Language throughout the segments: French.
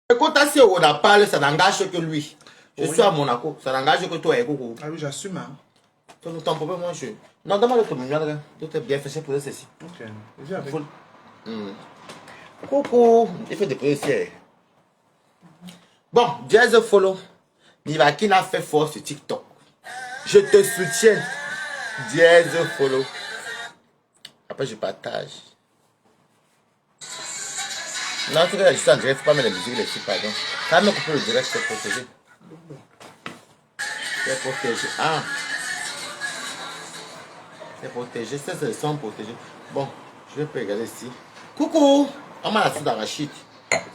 Écoute, si on a parlé, ça n'engage que lui. Je suis à Monaco, ça n'engage que toi et Coucou. Ah oui, j'assume. Hein. Ton problème, moi, je. Non, demande ton numéro, tout est bien fait, c'est pour ceci. Ok, viens avec. Coucou, il fait des policiers. Bon, Jazz follow. Nivaki n'a fait fort sur TikTok. Je te soutiens. Jazz follow. Après, je partage. Non, tu regardes, je suis en direct, il ne faut pas mettre la musique, les filles, pardon. Quand même couper le direct, c'est protégé. C'est protégé. Ah. C'est protégé, ça c'est le son protégé. Bon, je vais pas regarder ici. Coucou! On m'a la sauce d'arachide.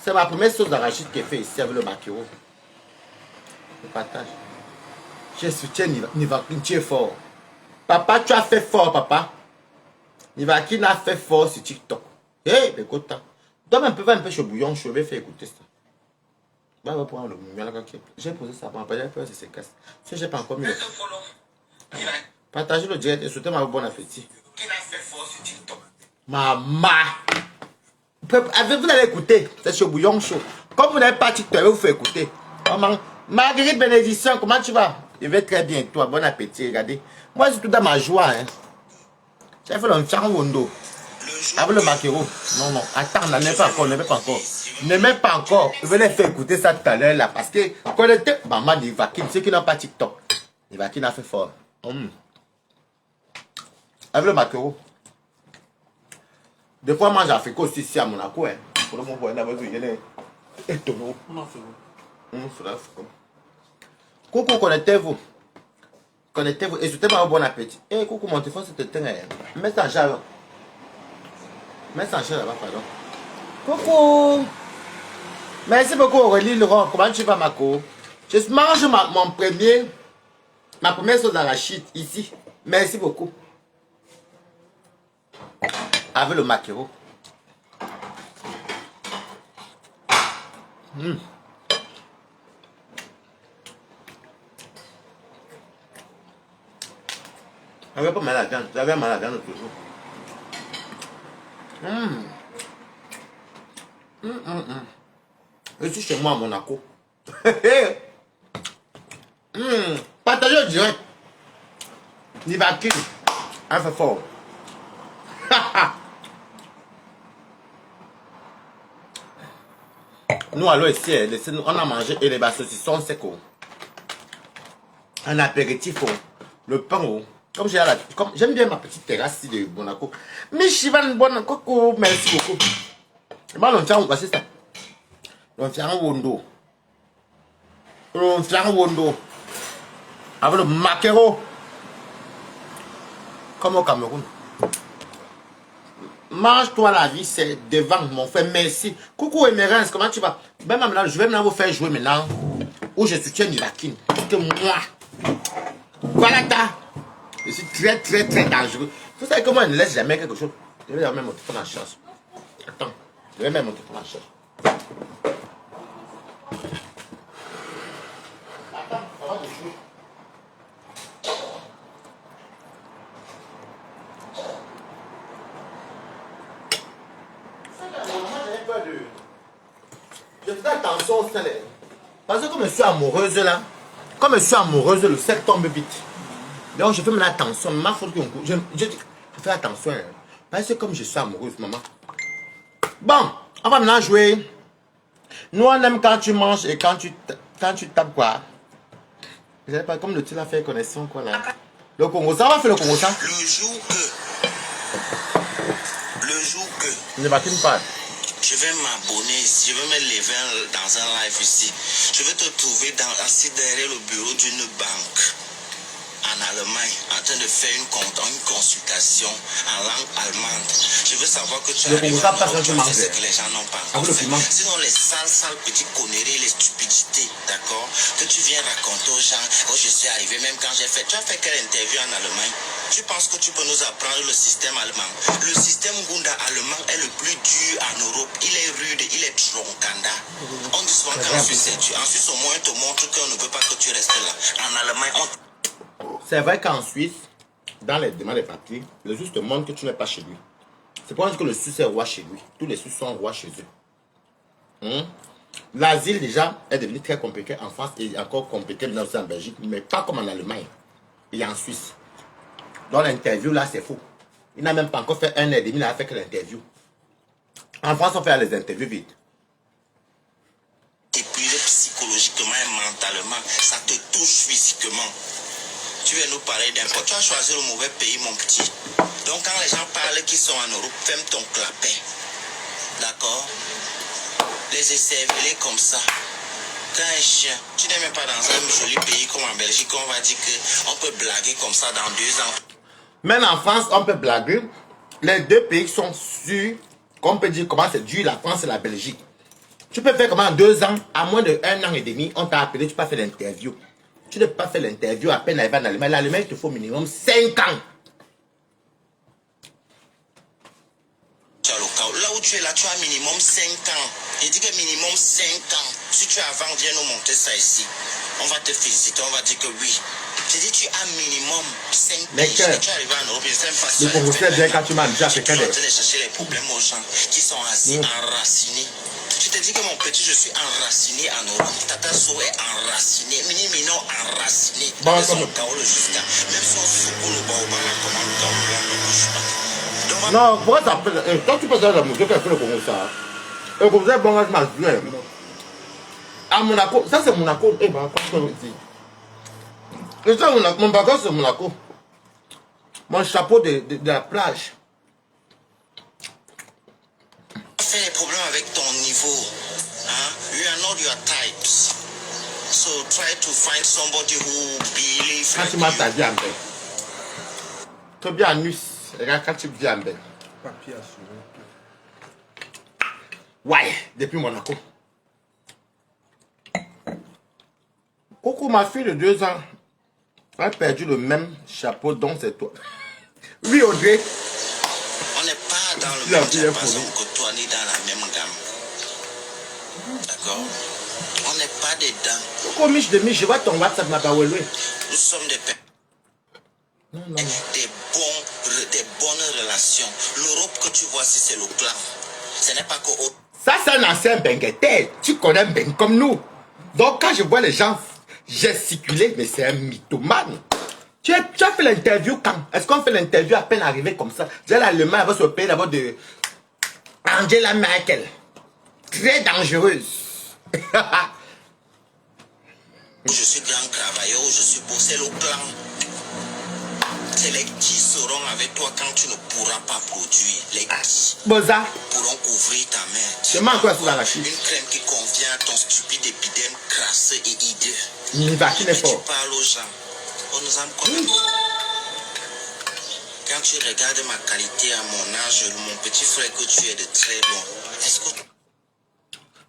C'est ma première sauce d'arachide qui est faite ici avec le maquereau. Je partage. Je soutiens Nivakin, tu es fort. Papa, tu as fait fort, papa. Nivakin a fait fort sur TikTok. Hé, écoute. Donne un peu, va un peu chez Bouillon, je vais faire écouter ça. Va prendre le mignon là. J'ai posé ça, j'ai peur que ça se casse. Si j'ai pas encore mis le. Partagez le direct et souhaitez-moi bon appétit. Maman! Vous allez écouter, c'est chez Bouillon Show. Comme vous n'avez pas TikTok, vous faites écouter. Marguerite Bénédiction, comment tu vas? Je vais très bien, toi, bon appétit, regardez. Moi, c'est tout dans ma joie. Hein. J'ai fait l'enfant Wondo. Avec le maquereau. Non, non, attends, ne mets pas encore, ne mets pas encore. Ne mets pas encore. Je vais les faire écouter ça tout à l'heure là. Parce que, connaissez, maman Nivakin, ceux qui n'ont pas TikTok. Nivakin a fait fort. Avec le maquereau. Des fois, moi, j'ai fait aussi ici à Monaco. Hein. Pour le moment, il y a des tonneaux. Coucou, connectez-vous. Connectez-vous et souhaitez-moi un bon appétit. Eh, coucou, mon téléphone, c'est éteint. Mets ça en charge. Mets ça en charge là-bas, pardon. Coucou. Merci beaucoup, Aurélie Laurent. Comment tu vas, Marco? Je mange ma première sauce d'arachide ici. Merci beaucoup. Avec le maquereau. J'avais pas mal à la viande. J'avais mal à la viande toujours. Je suis chez moi à Monaco. Partagez le direct. Nivakin. Un fait fort. Nous allons ici, on a mangé et les saucissons secs. Un apéritif, le pain. Comme j'aime bien ma petite terrasse ici de Monaco. Mais Chivan, bon, coucou, merci beaucoup. Moi, l'on voici ça. L'on fait un wondo. L'on fait un wondo. Avec le maquereau. Comme au Cameroun. Mange-toi la vie, c'est devant mon frère. Merci. Coucou Emerence, comment tu vas? Ben, maintenant, je vais maintenant vous faire jouer maintenant. Où je soutiens Nivakin. Parce que moi, voilà ta. Je suis très, très, très dangereux. Vous savez que moi, je ne laisse jamais quelque chose. Je vais mettre mon téléphone en charge. Attends, je vais mettre mon téléphone en charge. Attends, on va te jouer. Je fais attention au salaire. Parce que comme je suis amoureuse là, comme je suis amoureuse, le sel tombe vite. Donc je fais mon attention. Maman, faut que je fais attention. Hein. Parce que comme je suis amoureuse, maman. Bon, on va maintenant jouer. Nous on aime quand tu manges et quand tu tapes quoi. Vous savez pas comme le titre a fait connaissance quoi là. Le Congo, ça on va faire le Congo ça. Le jour que. Ne va qu'une part. Je vais m'abonner ici, je vais me lever dans un live ici. Je vais te trouver assis derrière le bureau d'une banque en Allemagne en train de faire une consultation en langue allemande. Je veux savoir que tu arrives à me ce que les gens n'ont pas encore fait. Sinon les sales petites conneries, les stupidités, d'accord, que tu viens raconter aux gens. Oh, je suis arrivé même quand j'ai fait. Tu as fait quelle interview en Allemagne? Tu penses que tu peux nous apprendre le système allemand? Le système Gunda allemand est le plus dur en Europe. Il est rude, il est troncanda. On dit souvent qu'en Suisse, en Suisse au moins on te montre qu'on ne veut pas que tu restes là. En Allemagne, on... C'est vrai qu'en Suisse, dans les demandes des papiers, le juge te montre que tu n'es pas chez lui. C'est pour ça que le Suisse est roi chez lui. Tous les Suisses sont rois chez eux. L'asile déjà est devenu très compliqué en France et encore compliqué maintenant aussi en Belgique, mais pas comme en Allemagne et en Suisse. Donc l'interview là c'est faux. Il n'a même pas encore fait 1 an et demi, il a fait que l'interview. En France on fait les interviews vite. Épuisé psychologiquement et mentalement, ça te touche physiquement. Tu viens nous parler d'impôt. Tu as choisi le mauvais pays, mon petit. Donc quand les gens parlent qu'ils sont en Europe, ferme ton clapet. D'accord? Les écervelés comme ça. Quand un chien, tu n'es même pas dans un joli pays comme en Belgique, on va dire qu'on peut blaguer comme ça dans 2 ans. Même en France, on peut blaguer. Les deux pays sont sûrs, qu'on peut dire comment c'est dur, la France et la Belgique. Tu peux faire comment en 2 ans, à moins de 1 an et demi, on t'a appelé, tu peux faire l'interview. Tu ne peux pas faire l'interview à peine arrivé en Allemagne. L'Allemagne, il te faut minimum 5 ans. Là où tu es là, tu as minimum 5 ans. Il dit que minimum 5 ans. Si tu as avant, viens nous monter ça ici. On va te féliciter, on va dire que oui. J'ai dit tu as minimum 5 ans. Mais que tu es arrivé en Europe, c'est facile. le Congo bien quand tu m'as déjà fait en train de chercher les problèmes aux gens qui sont assis enracinés. Je te dis que mon petit, je suis enraciné en Europe. Tata So est enraciné. Mini Mino enraciné. Bon, Ils sont Kaolo jusqu'à. Même si on secoue le baobab, la commande Kaolo, on ne bouge pas. Non, pourquoi ça fait... Quand tu passes dans la musique, tu fait le Congo ça. Le Congo c'est bon, je m'en souviens. À Monaco, ça c'est Monaco. Eh ben, quoi je peux dire? Et ça, mon bagage c'est Monaco. Mon chapeau de la plage. Fais les problèmes avec ton niveau. Hein? You are not your types. So try to find somebody who believes Quand like tu m'as you. ta vie en belle. Tu bien en nuit. Regarde quand tu vis en belle. Papier assuré. Ouais, depuis Monaco. Coco, ma fille de 2 ans, a perdu le même chapeau dont c'est toi. Oui, Audrey. On n'est pas dans le La même vie est diapason folie. que toi, ni dans la même gamme. D'accord? On n'est pas dedans. Coco, Mich de Mich, je vois ton WhatsApp, ma bawelwe. Nous sommes des Non, non, non. des bonnes relations. L'Europe que tu vois, si c'est le clan. Ce n'est pas que... Ça, c'est un ancien bengueté. Tu connais un ben comme nous. Donc, quand je vois les gens gesticuler, mais c'est un mythomane. Tu as fait l'interview quand? Est-ce qu'on fait l'interview à peine arrivé comme ça? Déjà, l'Allemagne va se payer d'abord de Angela Merkel. Très dangereuse. Je suis grand travailleur, je suis beau, c'est le clan. C'est les qui seront avec toi quand tu ne pourras pas produire. Les qui Boza. pourront couvrir ta main. Je mange quoi sous la rachis? Une crème qui convient à ton stupide épidème crasseux et hideux. Nivaki n'est Mais tu fort. parles aux gens. On nous aime quand même. Quand tu regardes ma qualité à mon âge, mon petit frère, que tu es de très loin. Est-ce que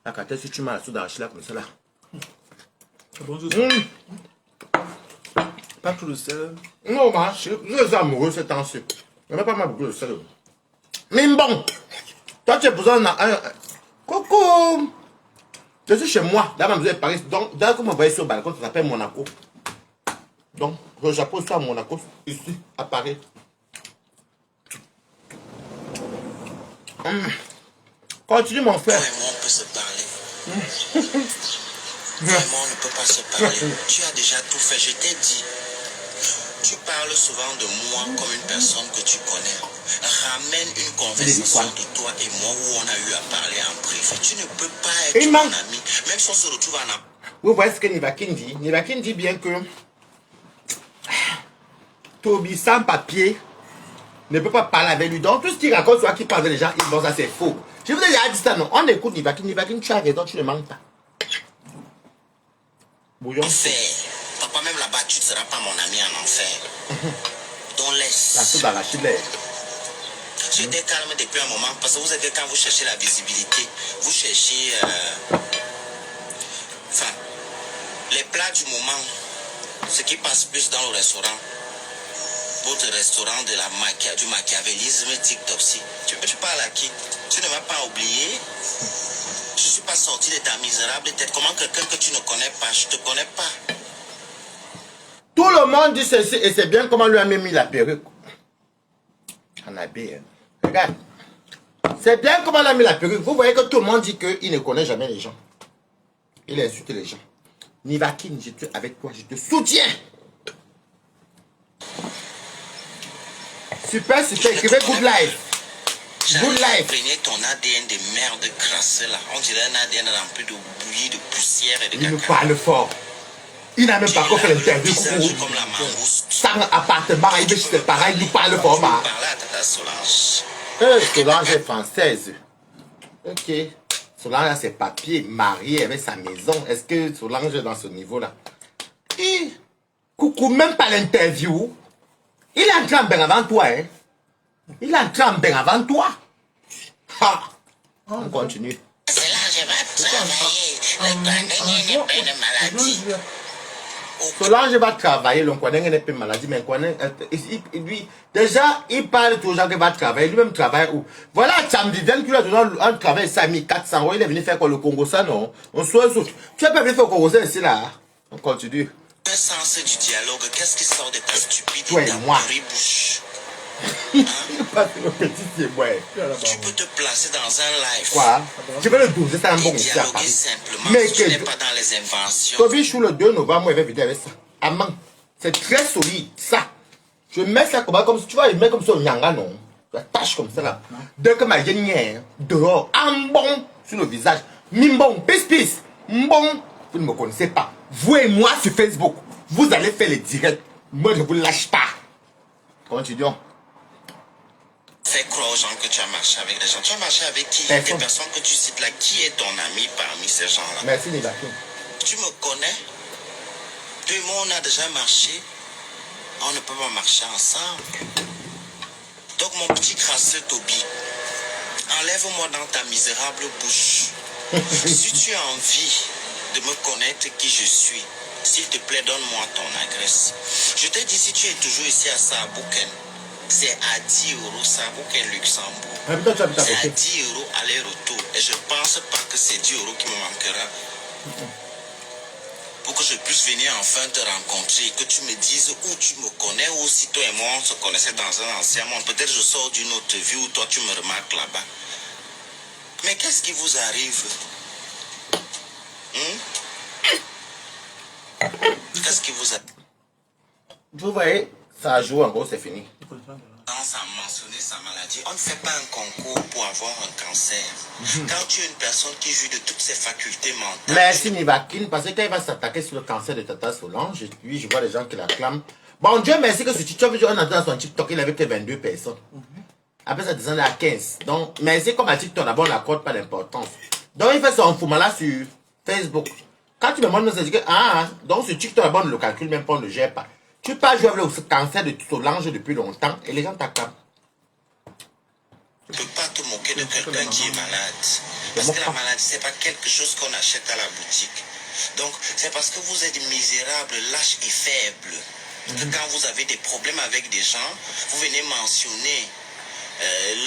La carte, si tu m'as sous la là comme ça là. C'est bon, pas tout le sel. Non, ma je suis amoureux ce temps-ci. Je n'ai pas mal beaucoup de sel. Mais bon, toi tu as besoin d'un... Coco, je suis chez moi, là, vous êtes Paris. Donc, dès que vous m'envoyez sur le balcon, ça s'appelle Monaco. Donc, le Japon soit à Monaco, ici, à Paris. Continue, mon frère. toi et moi, on peut se parler? Vraiment, on ne peut pas se parler. Tu as déjà tout fait, je t'ai dit. Tu parles souvent de moi comme une personne que tu connais. Ramène une conversation de toi et moi où on a eu à parler en privé. Tu ne peux pas être mon ami, même si on se retrouve en... Vous voyez ce que Nivakin dit? Nivakin dit bien que Toby sans papier ne peut pas parler avec lui. Donc tout ce qu'il raconte, soit qu'il parle avec les gens, bon, ça c'est faux. Je vous ai déjà dit ça, non? On écoute Nivakin. Nivakin, tu as raison, tu ne manques pas. Bouillon. Papa, même là-bas, tu ne seras pas mon ami en enfer. Donc laisse. La soupe d'arachide l'air. J'étais calme depuis un moment parce que vous savez que quand vous cherchez la visibilité, vous cherchez enfin, les plats du moment, ce qui passe plus dans le restaurant, votre restaurant de du machiavélisme TikTok. Tu parles à qui? Tu ne m'as pas oublié. Je ne suis pas sorti de ta misérable tête. Comment quelqu'un que tu ne connais pas, je ne te connais pas. Tout le monde dit ceci et c'est bien comment lui a mis la perruque. En habille. Regarde. C'est bien comment il a mis la perruque. Vous voyez que tout le monde dit qu'il ne connaît jamais les gens. Il insulte les gens. Nivakine, je suis avec toi, je te soutiens. Super, super, écrivez good life. Good life. Imprégné ton ADN de merde crasseux là. On dirait un ADN rempli de bouillie, de poussière et de Il nous caca. parle fort. Il n'a même pas encore fait l'interview. Visage comme la mangouste. Sans appartement, il veut chez ses parents, il nous parle fort. Parle à Tata Solange. Solange est française. Ok. Solange a ses papiers, mariée avec sa maison. Est-ce que Solange est dans ce niveau-là? Coucou, même pas l'interview. Il est entré en bain avant toi, hein. Il est entré en bain avant toi. Ha. On continue. C'est là je vais travailler. Le pandémie n'est pas une maladie. Solange va travailler, l'on connaît une épée maladie, mais on connaît. Lui, déjà, il parle aux gens qu'il va travailler. Lui-même travaille où? Voilà, samedi, tu lui as donné un travail 5400 €. Il est venu faire quoi le Congo, ça, non? On soit autres. Tu n'as pas venu faire le Congo, ça, ici, là. On continue. Le sens du dialogue, qu'est-ce qui sort de ta stupide Toi et moi. bouche? Pas le petit, c'est moi. Tu peux te placer dans un live. Quoi? Je vais le 12, c'est un Et bon ici à dialoguer Paris. simplement. Mais Tu n'es que. pas dans les inventions. Toby Chou le 2 novembre, il va venir avec ça. Amant. C'est très solide, ça. Je mets ça comme si tu vois, il met comme ça au nyanga, non? Tu attaches comme ça là. Dès que ma génière, dehors, un bon sur le visage. Mimbon, pis, mbon. Vous ne me connaissez pas. Vous et moi sur Facebook, vous allez faire les directs. Moi, je ne vous lâche pas. Continuons. Fais croire aux gens que tu as marché avec des gens. Tu as marché avec qui? Personne. Des personnes que tu cites là. Qui est ton ami parmi ces gens-là? Merci, Nivakin. Tu me connais? Tout le monde a déjà marché. On ne peut pas marcher ensemble. Donc mon petit crasseux Toby, enlève-moi dans ta misérable bouche. Si tu as envie de me connaître qui je suis, s'il te plaît, donne-moi ton adresse. Je t'ai dit, si tu es toujours ici à Saarbrücken, c'est à 10 € Saarbrücken, Luxembourg. Habite-toi, tu habites à C'est à côté. 10 € aller-retour. Et je pense pas que c'est 10 € qui me manquera. Pour que je puisse venir enfin te rencontrer, que tu me dises où tu me connais, ou si toi et moi on se connaissait dans un ancien monde. Peut-être je sors d'une autre vie où toi tu me remarques là-bas. Mais qu'est-ce qui vous arrive? Qu'est-ce qui vous arrive? Vous voyez, ça joue en gros, c'est fini. Sans mentionner sa maladie, on ne fait pas un concours pour avoir un cancer. Quand tu es une personne qui jouit de toutes ses facultés mentales. Merci Nivakin, parce que quand il va s'attaquer sur le cancer de Tata Solange, lui, je vois les gens qui l'acclament. Bon, Dieu merci que sur TikTok, on a dans son TikTok, il avait que 22 personnes. Après, ça descend à 15. Donc, merci comme à TikTok, d'abord, on n'accorde pas d'importance. Donc, il fait son fouma là sur Facebook. Quand tu me montres, c'est que, donc sur TikTok, d'abord, on ne le calcule même pas, on ne le gère pas. Tu peux jouer avec le cancer de Solange depuis longtemps et les gens t'acclament. Tu ne peux pas te moquer de quelqu'un qui est malade. Parce que la maladie, ce n'est pas quelque chose qu'on achète à la boutique. Donc, c'est parce que vous êtes misérable, lâche et faible. Que quand vous avez des problèmes avec des gens, vous venez mentionner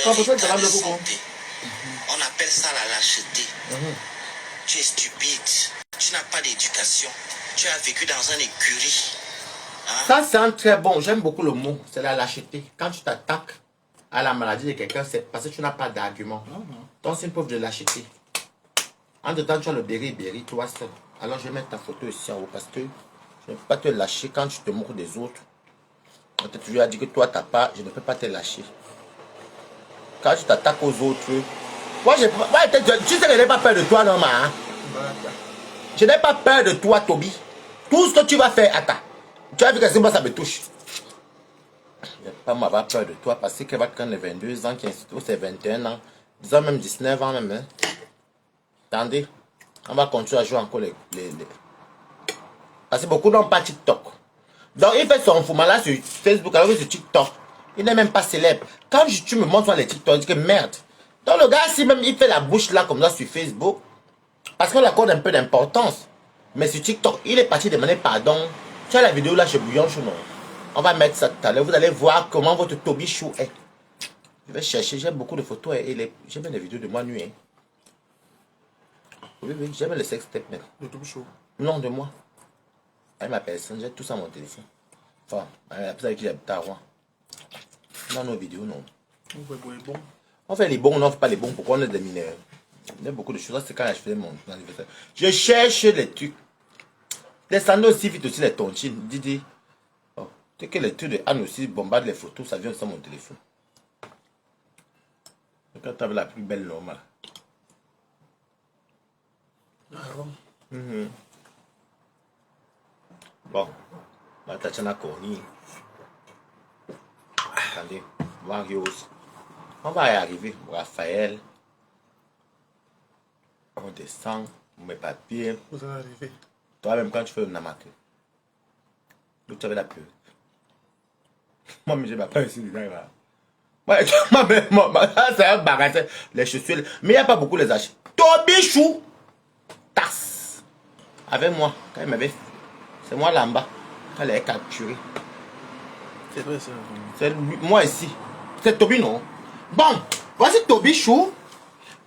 leur état de santé. On appelle ça la lâcheté. Tu es stupide. Tu n'as pas d'éducation. Tu as vécu dans un écurie. Ça, c'est un très bon, j'aime beaucoup le mot, c'est la lâcheté. Quand tu t'attaques à la maladie de quelqu'un, c'est parce que tu n'as pas d'argument. Donc, c'est une preuve de lâcheté. En même temps, tu as le béri, toi seul. Alors, je vais mettre ta photo ici en haut parce que je ne peux pas te lâcher quand tu te moques des autres. Peut-être tu lui as dit que toi, tu n'as pas, je ne peux pas te lâcher. Quand tu t'attaques aux autres, moi, tu sais que je n'ai pas peur de toi, non, ma. Je n'ai pas peur de toi, Toby. Tout ce que tu vas faire, attends. Tu as vu que moi ça me touche. Je ne vais pas m'avoir peur de toi parce que va quand 22 ans, c'est 21 ans, disons même 19 ans même. Hein. Attendez, on va continuer à jouer encore les... Parce que beaucoup n'ont pas TikTok. Donc il fait son fouma là sur Facebook alors que sur TikTok. Il n'est même pas célèbre. Quand tu me montres les TikTok, je dis que merde. Donc le gars, si même il fait la bouche là comme ça sur Facebook, parce qu'on l'accorde un peu d'importance. Mais sur TikTok, il est parti demander pardon. Tu as la vidéo là chez Bouillon Chou, non? On va mettre ça tout à l'heure. Vous allez voir comment votre Toby Chou est. Je vais chercher. J'aime beaucoup de photos et j'aime les vidéos de moi nu. Hein. Oui, j'aime les sextapes même. De Toby Chou. Non, de moi. Avec ma personne, j'ai tout ça à mon téléphone. Enfin, avec qui j'habite à Rouen. Non, nos vidéos, non. On fait les bons. On fait les bons, on n'offre pas les bons. Pourquoi on est des mineurs? Il y a beaucoup de choses. C'est quand je faisais mon anniversaire. Je cherche les trucs. Descendez aussi vite aussi les tontines. Didi. Oh. C'est que les trucs de Anne aussi bombardent les photos. Ça vient sur mon téléphone. Quand tu avais la plus belle normale. Bon. Là, Tatiana Corny. Attendez. Marios. On va y arriver. Raphaël. On descend. Mes papiers. Vous allez arriver. Toi-même, quand tu fais un amateur, tu avais la peur. Moi, je ne vais pas ici. C'est un bagasse. Les chaussures. Mais il n'y a pas beaucoup les achats. Tobichou. Tasse. Avec moi. Quand il m'avait. C'est moi là-bas. Quand elle est capturée. C'est vrai ça. C'est moi ici. C'est Toby, non? Bon, voici Tobichou.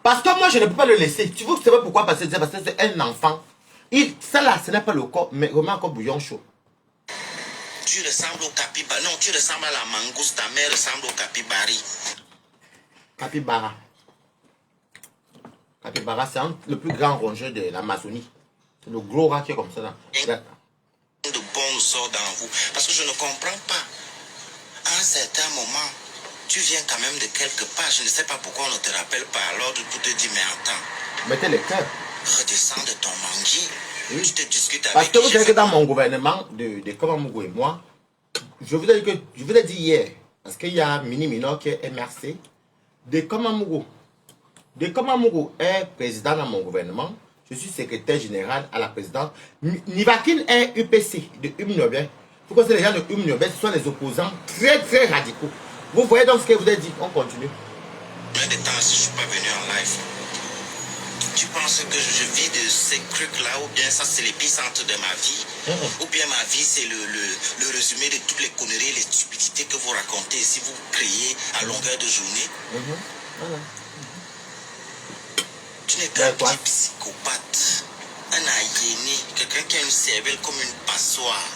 Parce que moi, je ne peux pas le laisser. Tu veux savoir pourquoi? Parce que c'est un enfant. Ça là, ce n'est pas le corps, mais vraiment encore bouillon chaud. Tu ressembles au capybara. Non, tu ressembles à la mangouste. Ta mère ressemble au capybari. Capybara. Capybara, c'est le plus grand rongeur de l'Amazonie. C'est le gros rat qui est comme ça là. De bon sort dans vous. Parce que je ne comprends pas. À un certain moment, tu viens quand même de quelque part. Je ne sais pas pourquoi on ne te rappelle pas à l'ordre pour te dire, mais attends. Mettez les cœurs. Redescends de ton manguier. Oui. Tu te discutes avec. Parce que vous savez que dans mon gouvernement de Komamougou et moi, je vous ai dit hier, parce qu'il y a Mini Minor qui est MRC, de Komamougou. De Komamougou est président dans mon gouvernement. Je suis secrétaire général à la présidence. Nivakin est UPC de Umnobé. Vous connaissez les gens de Umnobé, ce sont les opposants très très radicaux. Vous voyez donc ce que vous avez dit. On continue. Combien de temps si je ne suis pas venu en live? Tu penses que je vis de ces trucs-là, ou bien ça c'est l'épicentre de ma vie, ou bien ma vie c'est le résumé de toutes les conneries, les stupidités que vous racontez, si vous criez à longueur de journée. Tu n'es qu'un petit psychopathe, un aliéné, quelqu'un qui a une cervelle comme une passoire.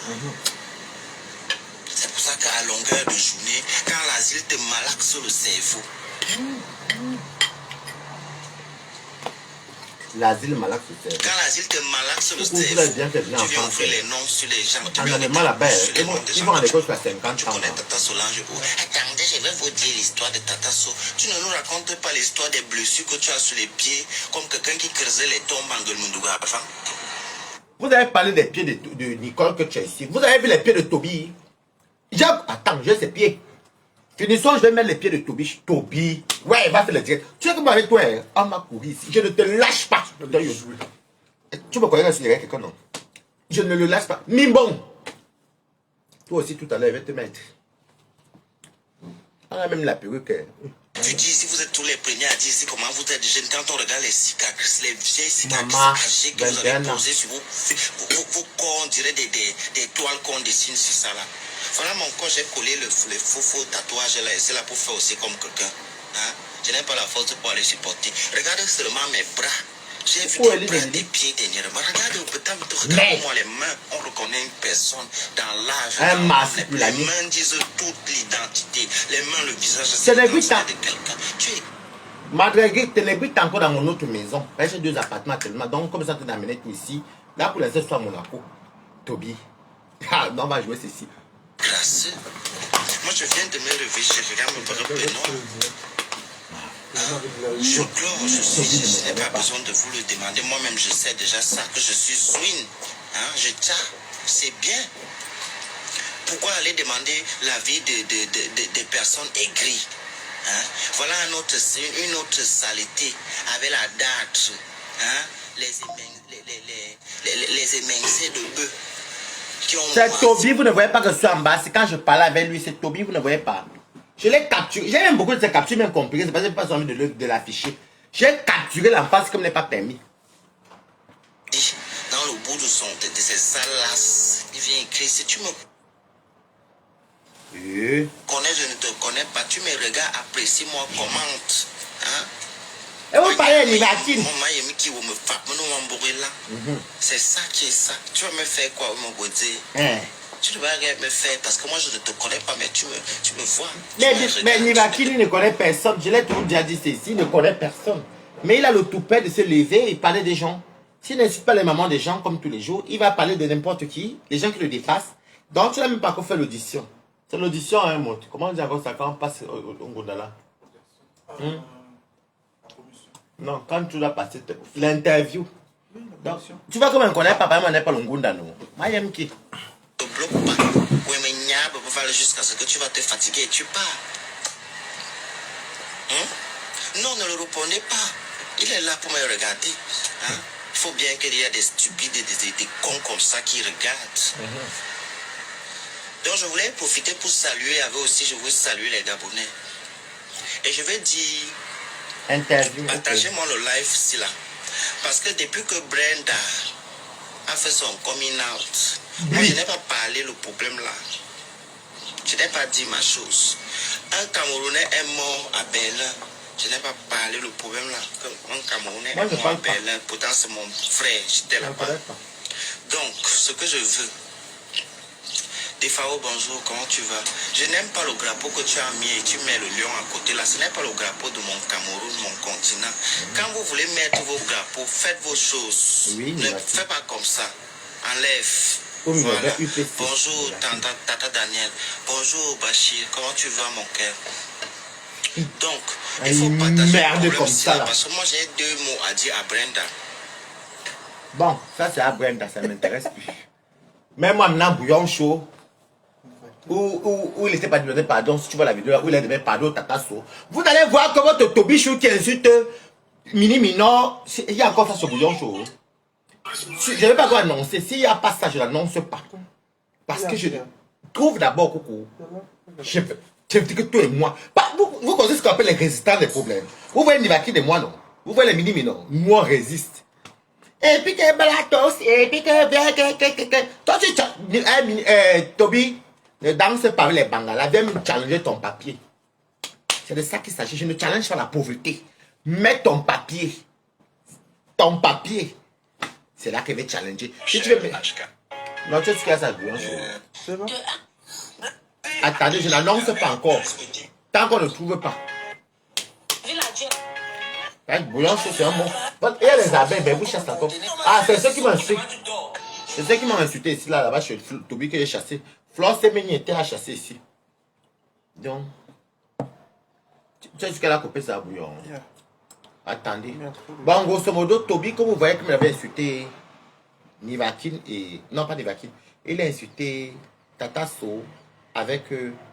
C'est pour ça qu'à longueur de journée, quand l'asile te malaxe sur le cerveau, l'asile malade sur le cerveau. quand l'asile te malaxe sur le Vous cerveau, avez bien fait tu venir en viens France. ouvrir les noms sur les gens. Tu En viens allemand là-bas, sur les ils noms des vont gens. à l'école jusqu'à 50 Tu ans. connais Tata Solange. Attendez, je vais vous dire l'histoire de Tata So. Tu ne nous racontes pas l'histoire des blessures que tu as sur les pieds, comme quelqu'un qui creusait les tombes en Guelmundouga avant. Vous avez parlé des pieds de Nicole que tu as ici. Vous avez vu les pieds de Toby? Attends, j'ai ses pieds. Finissons, je vais mettre les pieds de Toby. Toby. Ouais, il va faire le direct. Tu sais que moi avec toi, on m'a couru ici. Je ne te lâche pas. Tu me connais sur quelqu'un, non? Je ne le lâche pas. Mimbon. Toi aussi, tout à l'heure, je vais te mettre. On a même la perruque. Tu dis ici, vous êtes tous les premiers à dire ici comment vous êtes jeunes. Quand on regarde les cicatrices, les vieilles cicatrices Maman, âgées que vous avez 21 ans. posées sur vos corps, on dirait des toiles qu'on dessine sur ça là. Voilà mon corps, j'ai collé le faux tatouage là, et c'est là pour faire aussi comme quelqu'un. Hein? Je n'ai pas la force pour aller supporter. Regarde seulement mes bras. J'ai vu des bras, des pieds dernièrement. Regarde-moi les mains. On reconnaît une personne dans l'âge. Les mains disent toute l'identité. Les mains, le visage, c'est l'identité de quelqu'un. Tu es... Madrégui, Ténébrit est encore dans mon autre maison. J'ai 2 appartements actuellement. Donc, comme ça, tu as amené tout ici. Là, pour l'instant, soit Monaco. Toby. Ah, non, on va jouer ceci. Gracieux. Moi, je viens de me lever. Je regarde mon père Benoît. Je pleure, je n'ai pas besoin de vous le demander. Moi-même, je sais déjà ça, que je suis swing. Hein, je tiens, c'est bien. Pourquoi aller demander l'avis des personnes aigries? Hein? Voilà une autre saleté avec la date. Hein? Les émincés de bœuf. C'est Toby, vous ne voyez pas que je suis en bas. C'est quand je parlais avec lui, c'est Toby, vous ne voyez pas. Je l'ai capturé. J'ai même beaucoup de ces captures, même compris. C'est parce que je n'ai pas envie de l'afficher. J'ai capturé l'enfance comme n'est pas permis. Dans le bout de ses salas, il vient écrire, si tu me connais, je ne te connais pas, tu me regardes, apprécie-moi, commente. Hein? Et vous parlez à Nivakin. C'est ça qui est ça. Tu vas me faire quoi, mon beauté? Tu ne vas rien me faire parce que moi je ne te connais pas, mais tu me vois. Mais Nivakin, il ne connaît personne. Je l'ai toujours déjà dit ceci, il ne connaît personne. Mais il a le toupet de se lever et parler des gens. S'il n'incite pas les mamans des gens comme tous les jours, il va parler de n'importe qui, les gens qui le dépassent. Donc tu n'as même pas encore fait l'audition. C'est l'audition, hein, mon. Comment on dit encore ça quand on passe au Ngondala? Non, quand tu dois passer l'interview. Donc, tu vois comment on connaît papa, mais on n'est pas le Ngondala. Moi, j'aime qui. Ne bloque pas. Oui, mais Niab va faire jusqu'à ce que tu vas te fatiguer et tu pars. Non, ne le répondez pas. Il est là pour me regarder. Hein? Il faut bien qu'il y ait des stupides et des cons comme ça qui regardent. Donc je voulais profiter pour saluer avec aussi, je veux saluer les Gabonais. Et je vais dire, Interview. partagez-moi le live ici là. Parce que depuis que Brenda a fait son coming out, moi je n'ai pas parlé le problème là. Je n'ai pas dit ma chose. Un Camerounais est mort à Berlin. Je n'ai pas parlé le problème là. Un Camerounais est mort à Berlin. Pourtant c'est mon frère. J'étais là-bas. Donc ce que je veux. Defao, bonjour, comment tu vas? Je n'aime pas le drapeau que tu as mis et tu mets le lion à côté là. Ce n'est pas le drapeau de mon Cameroun, mon continent. Quand vous voulez mettre vos drapeaux, faites vos choses. Oui, ne faites pas comme ça. Enlève. Voilà. Bonjour, Tata Daniel. Bonjour, Bachir. Comment tu vas, mon cœur? Donc, il faut partager le problème ça, là. Parce que moi, j'ai 2 mots à dire à Brenda. Bon, ça c'est à Brenda, ça ne m'intéresse plus. Même moi, maintenant, bouillon chaud. Où il était pas demandé pardon, si tu vois la vidéo là, où il a demandé pardon, Tatasso. Vous allez voir comment votre Tobichou qui insulte Mini Minor. Il y a encore ça sur bouillon chaud. Je ne vais pas encore annoncer. S'il n'y a pas ça, je ne l'annonce pas. Parce que je trouve d'abord, coucou. Je dis que toi et moi. Vous connaissez ce qu'on appelle les résistants des problèmes. Vous voyez Nivaki de moi, non? Vous voyez les Mini Minor. Moi, on résiste. Et puis que Balatos, et puis que. Toi, tu Toby. Ne danse pas avec les bangalas, viens me challenger ton papier. C'est de ça qu'il s'agit. Je ne challenge pas la pauvreté. Mets ton papier. Ton papier. C'est là qu'elle va challenger. Si tu veux. Non, tu sais ce qu'il y a ça, C'est bon? Attendez, je n'annonce pas encore. Tant qu'on ne trouve pas. Bouillon chaud, c'est un mot. Il y a les abeilles, mais vous chassez encore. Ah, c'est ceux qui m'ont insulté. C'est ceux qui m'ont insulté ici, là-bas, chez Toby, que j'ai chassé. Flore Semeigny était à chasser ici. Donc, tu sais ce qu'elle a coupé ça, bouillon. Yeah. Attendez. Bon, grosso modo, Toby, comme vous voyez, comme il avait insulté Nivakin et. Non, pas Nivakin. Il a insulté Tatasso avec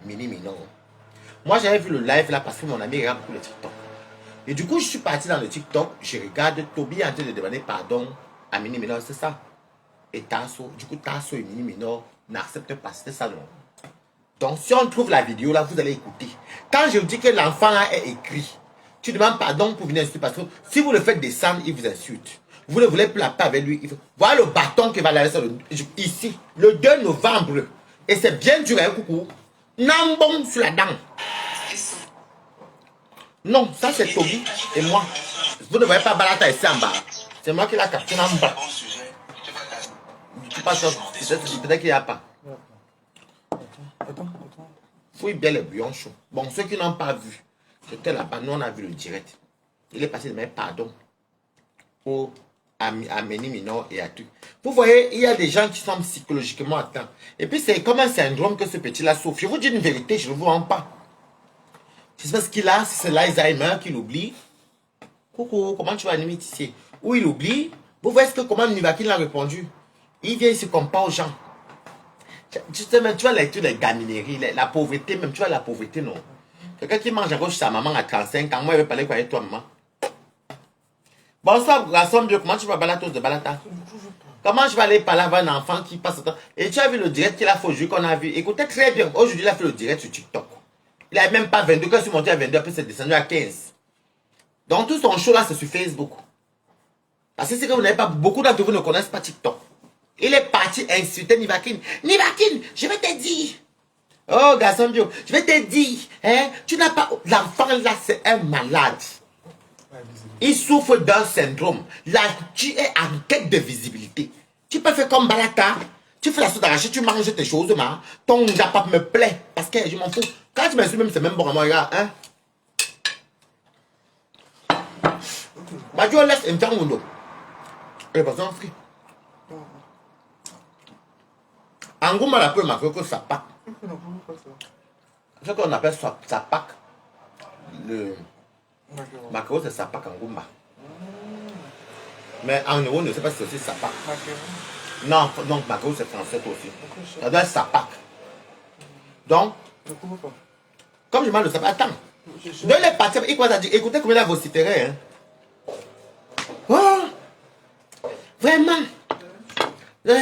Mini Minon. Moi, j'avais vu le live là parce que mon ami regarde beaucoup le TikTok. Et du coup, je suis parti dans le TikTok. Je regarde Toby en train de demander pardon à Mini Minon, c'est ça. Et Tasso, du coup, Tasso et Mini Minon n'acceptent pas, c'était ça, non. Donc, si on trouve la vidéo là, vous allez écouter. Quand je vous dis que l'enfant là est écrit, tu demandes pardon pour venir insulter parce que si vous le faites descendre, il vous insulte. Vous ne voulez plus la paix avec lui. Voilà le bâton qui va aller ici, le 2 novembre. Et c'est bien dur, hein, coucou. Nambon sur la dent. Non, ça c'est Toby et moi. Vous ne voyez pas Balata ici en bas. C'est moi qui l'a capté en bas. Peut-être qu'il n'y a pas. Attends. Fouille bien les bouillons chauds. Bon, ceux qui n'ont pas vu, c'était là-bas, nous on a vu le direct. Il est passé de mettre pardon à Mini Minor et à tout. Vous voyez, il y a des gens qui sont psychologiquement atteints. Et puis c'est comme un syndrome que ce petit-là souffre. Je vous dis une vérité, je ne vous rends pas. C'est parce qu'il a, c'est l'Alzheimer qu'il oublie. Coucou, comment tu vas animer ici? Ou il oublie. Vous voyez comment Nivakin l'a répondu? Il vient, il se compare aux gens. Tu sais, même, tu vois les gamineries, la pauvreté, même, tu vois la pauvreté, non. Quelqu'un qui mange encore chez sa maman à 35 ans, moi, il veut parler quoi avec toi, maman. Bonsoir, garçon, comment tu vas Balatos de Balata? Comment je vais aller parler avec un enfant qui passe temps? Et tu as vu le direct qu'il a fait aujourd'hui qu'on a vu. Écoutez très bien, aujourd'hui, il a fait le direct sur TikTok. Il n'a même pas 22, quand je suis monté à 22, après c'est descendu à 15. Donc tout son show là, c'est sur Facebook. Parce que c'est que vous n'avez pas, beaucoup d'entre vous ne connaissent pas TikTok. Il est parti insulter Nivakin. Nivakin, je vais te dire. Oh, garçon bio, je vais te dire. Hein, tu n'as pas. L'enfant là, c'est un malade. Il souffre d'un syndrome. Là, tu es en quête de visibilité. Tu peux faire comme Balata. Tu fais la sauce d'arraché, tu manges tes choses, ma. Ton japa me plaît. Parce que je m'en fous. Quand tu m'insultes, même c'est même bon à moi, regarde, hein. Bah, je laisse un temps ou non. Et pas en frit. En gros, la peu marqué que ça pack. Ce qu'on appelle ça pack. Le maquereau, c'est ça pack en Goumba. Mais en euro, je ne sais pas si c'est aussi ça pack. Non, donc maquereau, c'est français aussi. Ça doit être ça pack. Donc, comme je m'en le sais pas, attends. De les partir, écoutez comment il a vociféré. Hein. Oh, vraiment. La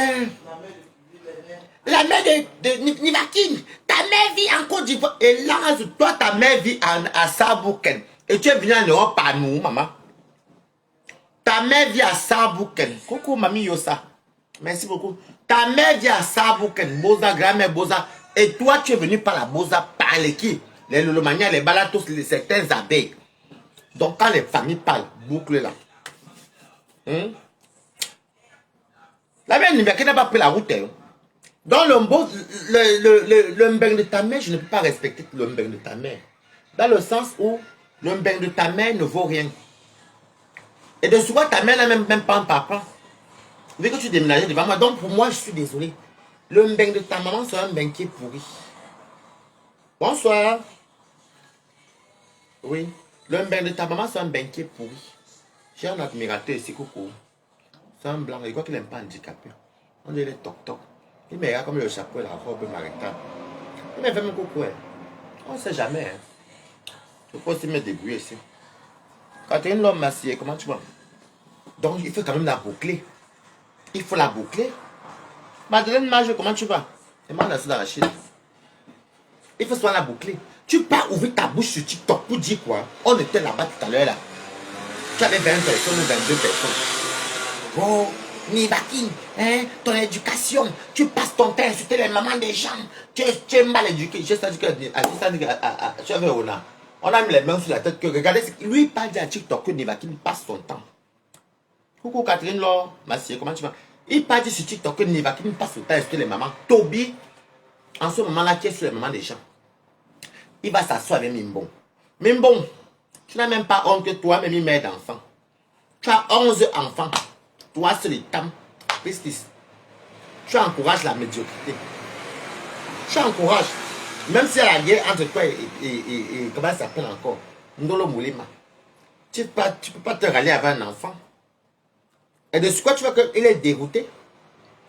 mère de Nivakine, ta mère vit en Côte d'Ivoire. Et là, toi, ta mère vit à Saarbrücken. Et tu es venu en Europe par nous, maman. Ta mère vit à Saarbrücken. Coucou, mamie Yosa. Merci beaucoup. Ta mère vit à Saarbrücken. Boza, grand-mère Boza. Et toi, tu es venu par la Boza, par les qui? Les Lolomania, les Balatos, certains abeilles. Donc, quand les familles parlent, boucle là. La mère Nivakine n'a pas pris la route. Hein. Dans le mbeng de ta mère, je ne peux pas respecter le mbeng de ta mère. Dans le sens où le mbeng de ta mère ne vaut rien. Et de souvent, ta mère n'a même pas un papa. Vu que tu déménages devant moi, donc pour moi, je suis désolé. Le mbeng de ta maman, c'est un mbeng qui est pourri. Bonsoir. Oui. Le mbeng de ta maman, c'est un mbeng qui est pourri. J'ai un admirateur ici, coucou. C'est un blanc, il croit qu'il n'aime pas handicapé. On dirait toc-toc. Il me regarde comme le chapeau et la robe maritale. Il me fait mon coucou. Hein. On ne sait jamais. Hein. Je peux aussi me débrouiller ici. Quand tu es une homme massier, comment tu vas? Donc il faut quand même la boucler. Il faut la boucler. Madeleine Mage, comment tu vas? Et moi, on a ça d'arachide. Il faut soit la boucler. Tu peux ouvrir ta bouche sur TikTok pour dire quoi? On était là-bas tout à l'heure là. Tu avais 20 personnes ou 22 personnes. Oh! Nivakine, hein, ton éducation, tu passes ton temps à insulter les mamans des gens, tu es mal éduqué. Je sais que tu avais on a mis les mains sur la tête que regardez, lui il parle à TikTok que Nivakine passe son temps. Coucou Catherine Laure, Massier, comment tu vas? Il parle sur TikTok que Nivakine passe son temps à insulter les mamans. Toby, en ce moment-là, qui est sur les mamans des gens, il va s'asseoir avec Mimbon. Mimbon, tu n'as même pas honte que toi, même une mère d'enfant. Tu as 11 enfants. Toi, c'est les tam, business. Tu encourages la médiocrité. Tu encourages. Même si la guerre entre toi et comment ça s'appelle encore? Ndolo Moulima. Tu ne peux pas te rallier avec un enfant. Et de ce quoi tu vois qu'il est dégoûté?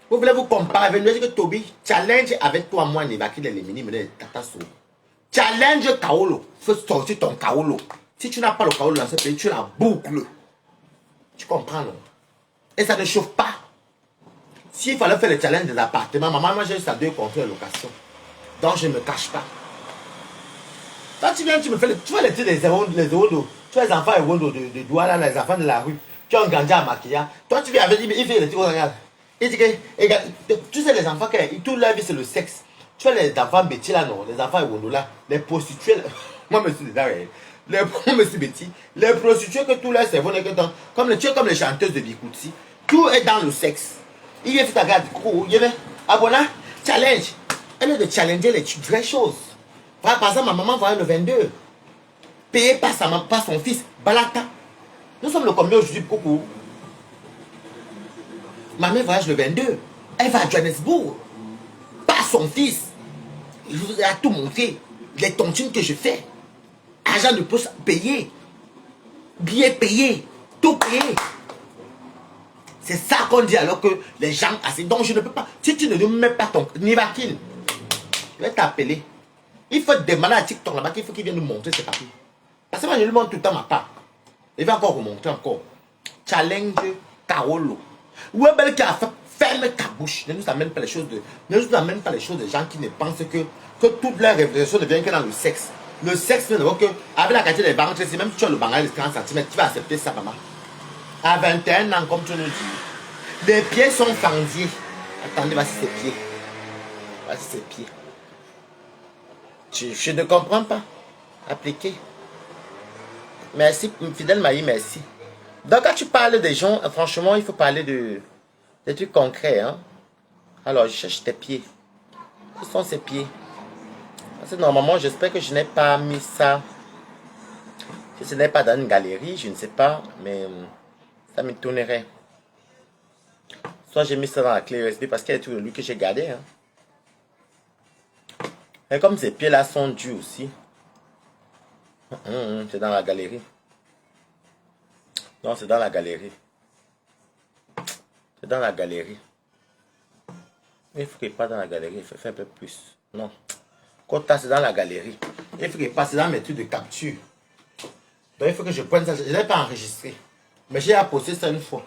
Vous voulez vous comparer avec lui, que Toby challenge avec toi, moi, Nivakine, les mini, mais Tata Sou. Challenge Kaolo. Il faut sortir ton Kaolo. Si tu n'as pas le Kaolo dans ce pays, tu la boucles. Tu comprends, non? Et ça ne chauffe pas. S'il fallait faire le challenge des appartements, maman, moi j'ai juste à 2 contrats de location. Donc je ne me cache pas. Toi tu viens, tu me fais tu vois les trucs des euros, tu vois les enfants de doigts là, les enfants de la rue, qui ont grandi à maquillage. Toi tu viens avec, il fait les trucs, regarde. Il dit que, tu sais les enfants, toute leur vie c'est le sexe. Tu vois les enfants bêtis là, non, les enfants là, les prostituées, moi je me suis déjà les prostituées que tout leur cerveau n'est que dans, comme les chanteuses de Bikouti, tout est dans le sexe. Il vient faire ta garde, il vient, abonna, challenge. Elle est de challenger les vraies choses. Par exemple, ma maman voyage le 22, payé par son fils, Balata. Nous sommes le combien aujourd'hui, coucou. Ma mère voyage le 22, elle va à Johannesburg, par son fils. Je vous ai tout montré, les tontines que je fais. Agent de poste payé, billets payés, tout payé. C'est ça qu'on dit alors que les gens assez. Donc je ne peux pas. Si tu ne nous mets pas ton Nivakine, je vais t'appeler. Il faut demander à TikTok là-bas qu'il faut qu'il vienne nous montrer ses papiers. Parce que moi je lui montre tout le temps ma part. Il va encore vous montrer encore. Challenge Kaolo. Ou un bel qui a fait ferme ta bouche. Ne nous amène pas les choses des gens qui ne pensent que toute leur révélation ne vient que dans le sexe. Le sexe ne veut que, avec la qualité des ventres, si même si tu as le bangal de 30 cm, tu vas accepter ça, maman. À 21 ans, comme tu le dis, les pieds sont fendus. Attendez, voici ses pieds. Voici ses pieds. Je ne comprends pas. Appliquer. Merci, fidèle Maï, merci. Donc, quand tu parles des gens, franchement, il faut parler des trucs concrets. Hein? Alors, je cherche tes pieds. Où sont ces pieds? Parce que normalement, j'espère que je n'ai pas mis ça. Si ce n'est pas dans une galerie, je ne sais pas. Mais Ça m'étonnerait. Soit j'ai mis ça dans la clé USB parce qu'il y a tout de lui que j'ai gardé. Hein. Et comme ces pieds-là sont durs aussi. C'est dans la galerie. Non, c'est dans la galerie. C'est dans la galerie. Il faut qu'il passe dans la galerie. Il faut faire un peu plus. Non. Quota, c'est dans la galerie. Il faut qu'il passe dans mes trucs de capture. Donc il faut que je prenne ça. Je ne l'ai pas enregistré. Mais j'ai posté ça une fois.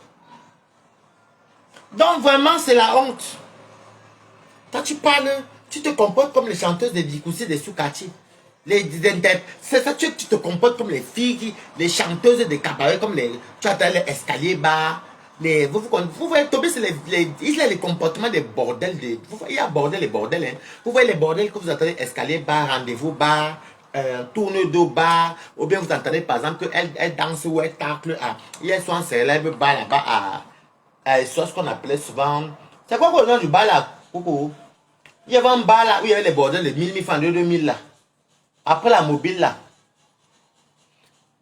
Donc vraiment, c'est la honte. Quand tu parles, tu te comportes comme les chanteuses de Bikoussi, des Soukati. C'est ça, tu te comportes comme les filles, les chanteuses de cabaret, comme les... Tu as les escaliers bas. Vous voyez, Tobi, c'est les comportements des bordels. Il y a bordel et bordel. Hein. Vous voyez les bordels que vous entendez, escalier bas, rendez-vous bas, tourne d'eau bas. Ou bien vous entendez par exemple qu'elle danse ou elle tacle. Hier soir, c'est élève bas là-bas à ce qu'on appelait souvent. C'est quoi le nom du bas là? Coucou. Il y avait un bar là où il y avait les bordels de 1000 francs, de 2000 là. Après la mobile là.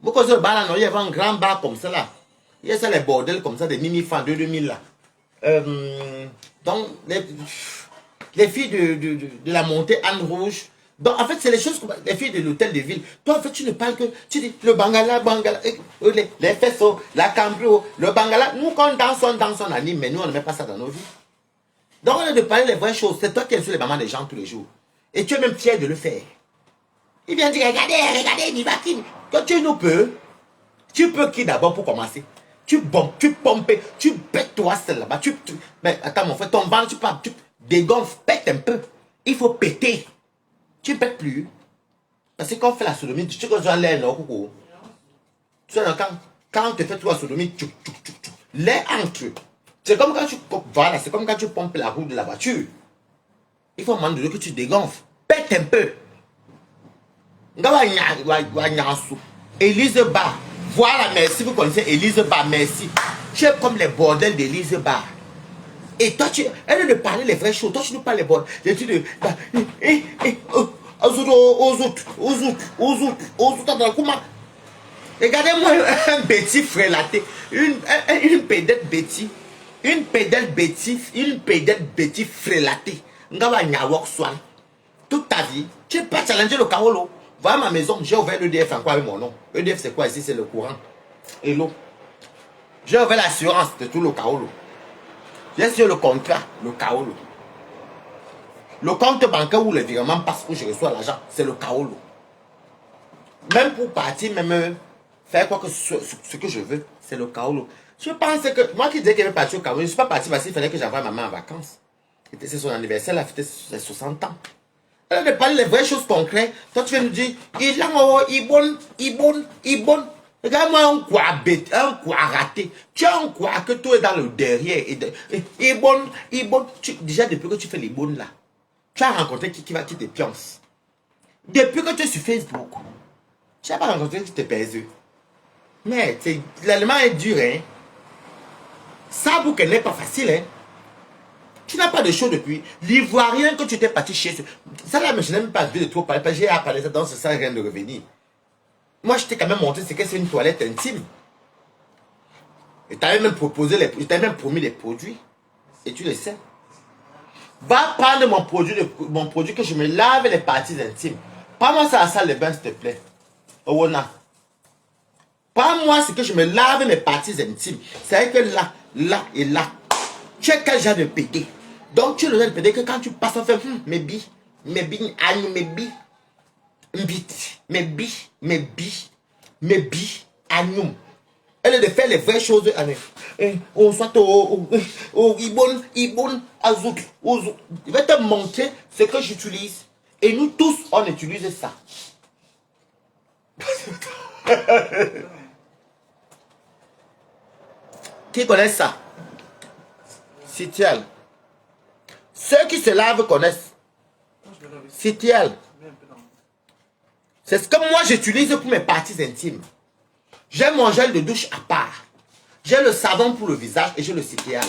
Vous connaissez le bar là, non? Il y avait un grand bar comme ça là. Il y a ça les bordels comme ça de 1000 francs, de 2000 là. Donc, les filles de la montée Anne Rouge. Donc, en fait, c'est les choses comme les filles de l'hôtel de ville. Toi, en fait, tu ne parles que. Tu dis le bangala, les faisceaux, la cambio, le bangala. Nous, quand on danse, on anime, mais nous, on ne met pas ça dans nos vies. Donc, on a de parler les vraies choses. C'est toi qui es sur les mamans des gens tous les jours. Et tu es même fier de le faire. Il vient dire, regardez, Nivaki. Quand tu nous peux, tu peux qui d'abord pour commencer? Tu pompes, tu pètes toi seul là-bas. Mais attends, mon frère, ton ventre, tu dégonfles, pète un peu. Il faut péter. Tu ne pètes plus. Parce que quand on fait la sodomie, tu sais que tu as l'air, non, coucou. Tu sais, quand on te fait toi la sodomie, l'air entre. C'est comme quand tu, voilà, c'est comme quand tu pompes la roue de la voiture. Il faut demander que tu dégonfles. Pète un peu. Élise Bar. Voilà, merci, vous connaissez Élise Bar, merci. Tu es comme les bordels d'Élise Bar. Et toi, elle est de parler les vraies choses. Toi, tu nous parles les bordels. Regardez-moi un petit frélaté. Une pédette bêtise. Une pédette bêtise frélatée. Toute ta vie, tu n'es pas challenger le Kaolo. Voilà ma maison, j'ai ouvert l'EDF encore avec mon nom. EDF c'est quoi ici? C'est le courant et l'eau. J'ai ouvert l'assurance de tout le Kaolo. J'ai sur le contrat, le Kaolo. Le compte bancaire où le virement passe, où je reçois l'argent, c'est le Kaolo. Même pour partir, même faire quoi que ce que je veux, c'est le Kaolo. Je pense que, moi qui disais qu'elle veut partir au Kaolo, je ne suis pas parti parce qu'il fallait que j'envoie maman en vacances. C'est son anniversaire, elle a fêté ses 60 ans. Elle ne parle les vraies choses concrètes. Toi, tu viens nous dire, il bon. Regarde-moi un quoi raté. Tu as un quoi que tout est dans le derrière. Il bon. Déjà, depuis que tu fais les bonnes là, tu as rencontré qui te pionce. Depuis que tu es sur Facebook, tu n'as pas rencontré qui te pèse. Mais l'allemand est dur, hein. Ça, pour qu'elle n'est pas facile, hein. Tu n'as pas de show depuis. L'Ivoirien que tu t'es parti chez... Ça là, mais je n'ai même pas vu de trop parler. Parce que j'ai à parler ça dans ce sens, rien de revenir. Moi, je t'ai quand même montré c'est que c'est une toilette intime. Et tu avais même proposé je t'avais même promis les produits. Et tu le sais. Va prendre mon produit que je me lave les parties intimes. Pas-moi ça à la salle de bain, s'il te plaît. Owona. Pas-moi ce que je me lave mes parties intimes. C'est vrai que là et là. Tu es quel genre de pédé? Donc tu es le genre de pédé que quand tu passes, on fait mes billes, agneau. Elle est de faire les vraies choses. On soit ibon, azout. Je vais te montrer ce que j'utilise. Et nous tous, on utilise ça. Qui connaît ça? Citiel. Ceux qui se lavent connaissent. Citiel. C'est ce que moi j'utilise pour mes parties intimes. J'ai mon gel de douche à part. J'ai le savon pour le visage et j'ai le citiel.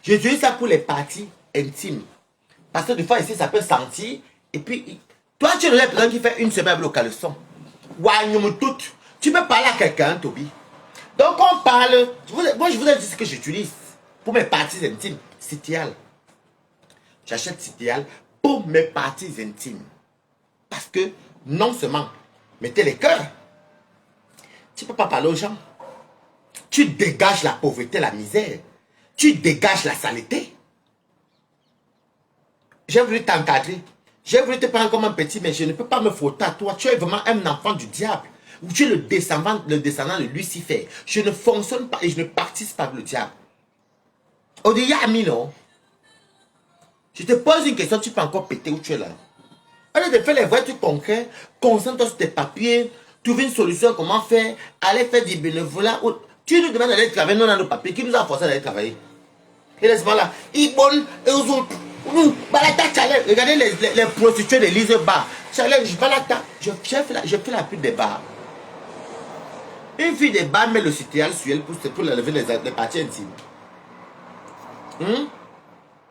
J'utilise ça pour les parties intimes. Parce que des fois ici ça peut sentir. Et puis, toi tu es la personne qui fait une semaine avec le caleçon. Tu peux parler à quelqu'un, Toby. Donc on parle, moi je vous ai dit ce que j'utilise pour mes parties intimes, Citéal. J'achète Citéal pour mes parties intimes. Parce que non seulement, mettez les cœurs, tu ne peux pas parler aux gens. Tu dégages la pauvreté, la misère. Tu dégages la saleté. J'ai voulu t'encadrer. J'ai voulu te prendre comme un petit, mais je ne peux pas me frotter à toi. Tu es vraiment un enfant du diable. Tu es le descendant de Lucifer. Je ne fonctionne pas et je ne participe pas avec le diable. On dit, Yami, non? Je te pose une question, tu peux encore péter où tu es là. Au lieu de faire les vrais trucs concrets, concentre-toi sur tes papiers, trouver une solution, comment faire, aller faire du bénévolat. Tu nous demandes d'aller travailler, nous on a nos papiers, qui nous a forcé d'aller travailler? Et laisse-moi là, Ibon, et aux autres, Balata Challenge, regardez les prostituées de l'Elysée Bar. Challenge, Balata, je fais la pute des bars. Une fille des bars met le citéal sur elle pour lever les parties intimes.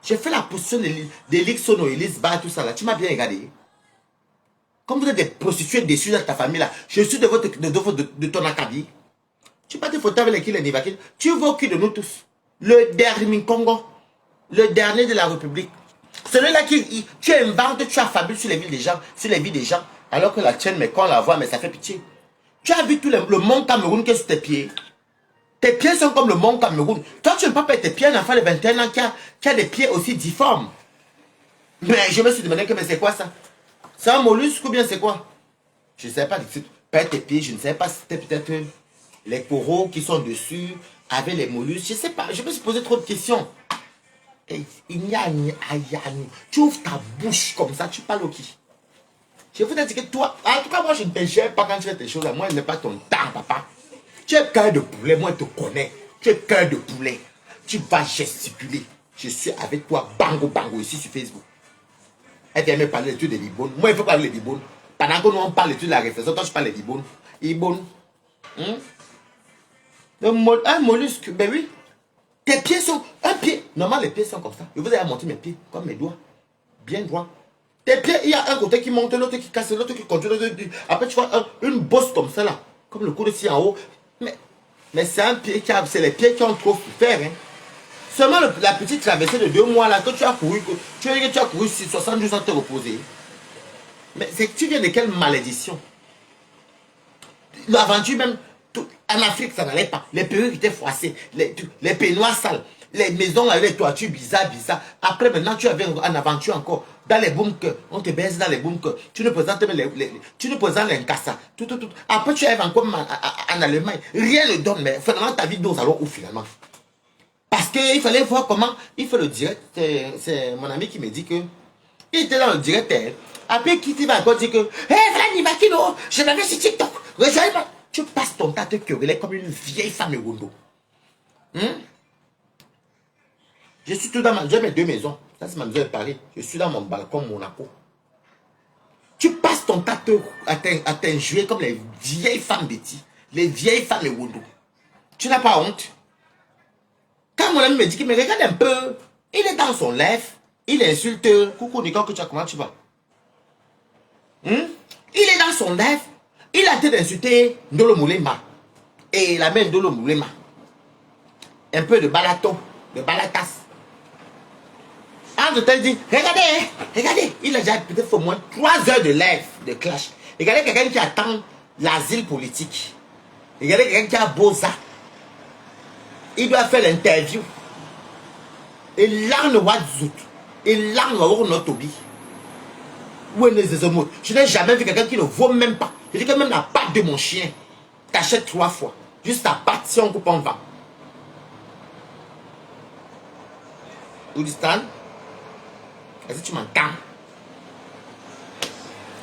J'ai fait la position de l'Ixono, Elise Bar, tout ça là. Tu m'as bien regardé. Comme vous êtes des prostituées déçues dans ta famille là, je suis de ton acabit. Tu pas des photos avec les kills et tu vois qui de nous tous? Le dernier Congo, le dernier de la République. Celui-là qui tu inventes, tu affabules sur les vies des gens, alors que la tienne, mais quand on la voit, mais ça fait pitié. Tu as vu tout le mont Cameroun qui est sur tes pieds. Tes pieds sont comme le mont Cameroun. Toi, tu ne peux pas perdre tes pieds, un enfant de 21 ans qui a des pieds aussi difformes. Mais je me suis demandé que mais c'est quoi ça? C'est un mollusque ou bien c'est quoi? Je ne sais pas. Perdre tes pieds, je ne sais pas si c'était peut-être les coraux qui sont dessus, avec les mollusques. Je ne sais pas. Je me suis posé trop de questions. Et tu ouvres ta bouche comme ça, tu parles au qui? Je vous ai dit que toi, en tout cas, moi je ne te gère pas quand tu fais tes choses. Moi, je n'ai pas ton temps, papa. Tu es cœur de poulet, moi je te connais. Tu es cœur de poulet. Tu vas gesticuler. Je suis avec toi, bango, bango, ici sur Facebook. Elle vient me parler d'études de l'Ibone. Moi, il faut parler de l'Ibone. Pendant que nous, on parle d'études de la réflexion, toi, tu parles de l'Ibone. Ibone. Un mollusque, ben oui. Tes pieds sont... Un pied. Normalement, les pieds sont comme ça. Je vous ai montré mes pieds, comme mes doigts. Bien droit. Tes pieds, il y a un côté qui monte, l'autre qui casse, l'autre qui continue. Après, tu vois une bosse comme ça, là. Comme le coude ici en haut. Mais c'est un pied qui a... C'est les pieds qui ont trop souffert, hein. Seulement la petite traversée de 2 mois, là, que tu as couru. Tu as couru 72 ans te reposer. Mais tu viens de quelle malédiction? L'aventure même... En Afrique, ça n'allait pas. Les perruques étaient froissées, les peignoirs sales, les maisons avec les toitures bizarres. Après, maintenant, tu avais en aventure encore. Dans les bunkers, on te baise dans les bunkers. Tu ne présentes même tu ne présentes les Nkassa. Tout. Après, tu arrives encore en Allemagne. Rien ne donne, mais finalement, ta vie dose alors où finalement? Parce qu'il fallait voir comment il fait le direct. C'est mon ami qui me dit que il était dans le direct. Après, qui va encore dire que hé, voilà Nivakino, je l'avais sur TikTok. Rejoins-moi. Tu passes ton temps à te quereller comme une vieille femme Rondo. Je suis tout dans ma... J'ai mes 2 maisons. Ça, c'est ma maison de Paris. Je suis dans mon balcon Monaco. Tu passes ton temps à t'injouer comme les vieilles femmes Betty. Les vieilles femmes Rondo. Tu n'as pas honte? Quand mon ami me dit qu'il me regarde un peu, il est dans son live, il insulte. Coucou Nico, comment tu vas? Il est dans son live. Il a été d'insulter Ndolo Moulema et la mère Ndolo Moulema. Un peu de balato, de balatas. Entre tel dit, regardez, il a déjà peut-être au moins 3 heures de live, de clash. Regardez quelqu'un qui attend l'asile politique. Regardez quelqu'un qui a Boza. Il doit faire l'interview. Et l'arne Wadzout. Et l'arne Notobi. Je n'ai jamais vu quelqu'un qui ne vaut même pas. Je dis que même la patte de mon chien, t'achètes 3 fois. Juste la patte, si on coupe, on va. Oudistan, est-ce que tu m'entends?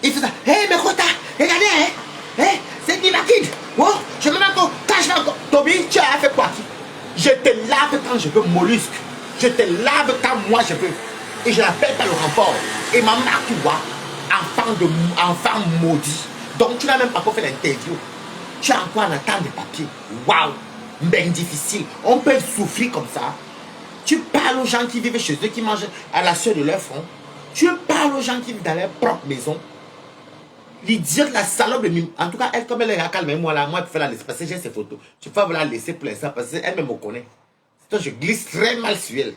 Il fait ça. Hé, mais Kota, regardez, c'est Nivakid. Oh, je me mets encore. Quand je vais encore. Toby, tu as fait quoi? Je te lave quand je veux, mollusque. Je te lave quand moi je veux. Et je n'appelle pas le renfort. Et ma mère, tu vois, enfant maudit. Donc tu n'as même pas encore fait l'interview. Tu as encore en attente de papier. Waouh, bien difficile. On peut souffrir comme ça. Tu parles aux gens qui vivent chez eux, qui mangent à la sueur de leur front. Tu parles aux gens qui vivent dans leur propre maison. L'idiote, la salope de Mimi. En tout cas, elle, comme elle est calme, moi, là, moi, je peux la laisser parce que j'ai ses photos. Je peux la laisser pour l'instant parce qu'elle me connaît. Donc, je glisse très mal sur elle.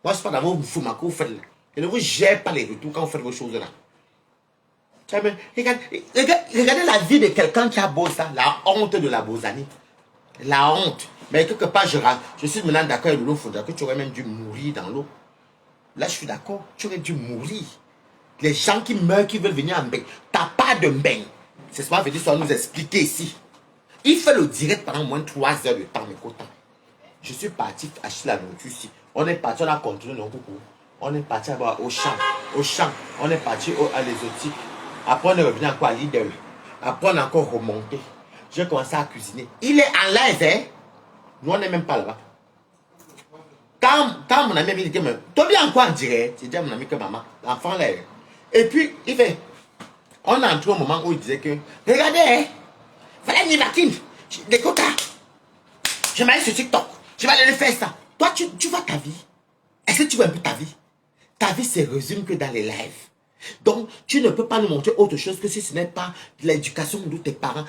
Moi, je ne sais pas d'abord vous fumez que vous faites là. Je ne vous gère pas les retours quand vous faites vos choses là. Regardez la vie de quelqu'un qui a beau ça, la honte de la bosanie. La honte. Mais quelque part, je suis maintenant d'accord avec l'eau, il faudra que tu aurais même dû mourir dans l'eau. Là, je suis d'accord, tu aurais dû mourir. Les gens qui meurent, qui veulent venir en bain, t'as pas de bain. C'est ce qu'on veut dire, ça va nous expliquer ici. Il fait le direct pendant moins de 3 heures de temps, mais qu'autant. Je suis parti acheter la nourriture ici. On est parti, on a continué nos coucou. On est parti au champ. Au champ, on est parti à l'exotique. Après, on est revenu encore à Lidl. Après, on a encore remonté. J'ai commencé à cuisiner. Il est en live, hein? Nous, on n'est même pas là-bas. Quand mon ami dit que toi bien encore en direct, c'est dit à mon ami que maman, l'enfant là. Et puis, il fait, on a entré au moment où il disait que, regardez, hein, voilà une vaccine, des quotas. Je m'allais sur TikTok, je vais aller faire ça. Toi, tu vois ta vie. Est-ce que tu vois un peu ta vie? Ta vie se résume que dans les lives. Donc, tu ne peux pas nous montrer autre chose que si ce n'est pas l'éducation de tes parents,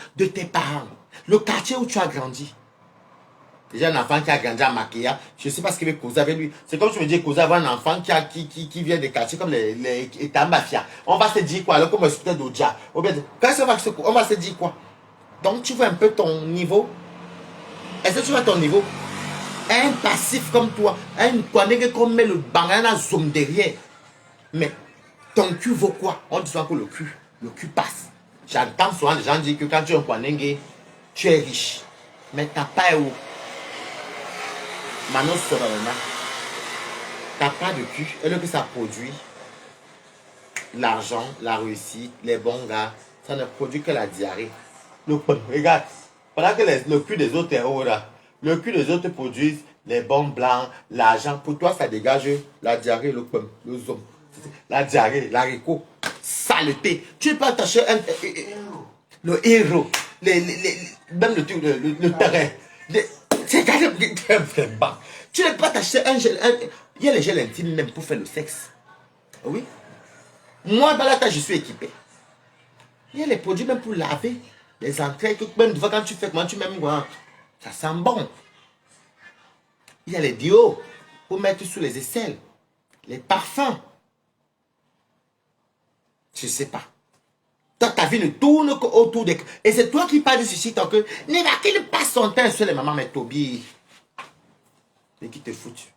le quartier où tu as grandi. Déjà un enfant qui a grandi à Maquia, je ne sais pas ce qu'il veut causer avec lui. C'est comme si je me dis causer avec un enfant qui vient des quartiers comme les Mafia. On va se dire quoi? Alors comme hospital d'Oja. Quand on va se dire quoi? Donc tu vois un peu ton niveau. Est-ce que tu vois ton niveau? Un passif comme toi, un poignet comme met le banana zoom derrière. Mais ton cul vaut quoi? On dit souvent que le cul passe. J'entends souvent les gens dire que quand tu es un poignet, tu es riche. Mais t'as pas où? Manos Sorana, t'as pas de cul, et le que ça produit, l'argent, la réussite, les bons gars, ça ne produit que la diarrhée. Regarde, pendant que le cul des autres est haut là, le cul des autres produisent les bons blancs, l'argent, pour toi ça dégage la diarrhée, le zoom, la diarrhée, l'haricot, saleté. Tu peux attacher le héros, même le terrain. C'est quand même vraiment. Tu ne peux pas t'acheter un gel. Il y a les gels intimes même pour faire le sexe. Oui. Moi, dans la tâche, je suis équipé. Il y a les produits même pour laver les entrailles. Même quand tu fais, comment tu m'aimes, ça sent bon. Il y a les déos pour mettre sous les aisselles. Les parfums. Je ne sais pas. Toi, ta vie ne tourne qu'autour de... Et c'est toi qui parles de ceci tant que... Neva, qui ne passe son temps sur les mamans, mais Toby. Et qui te foutent.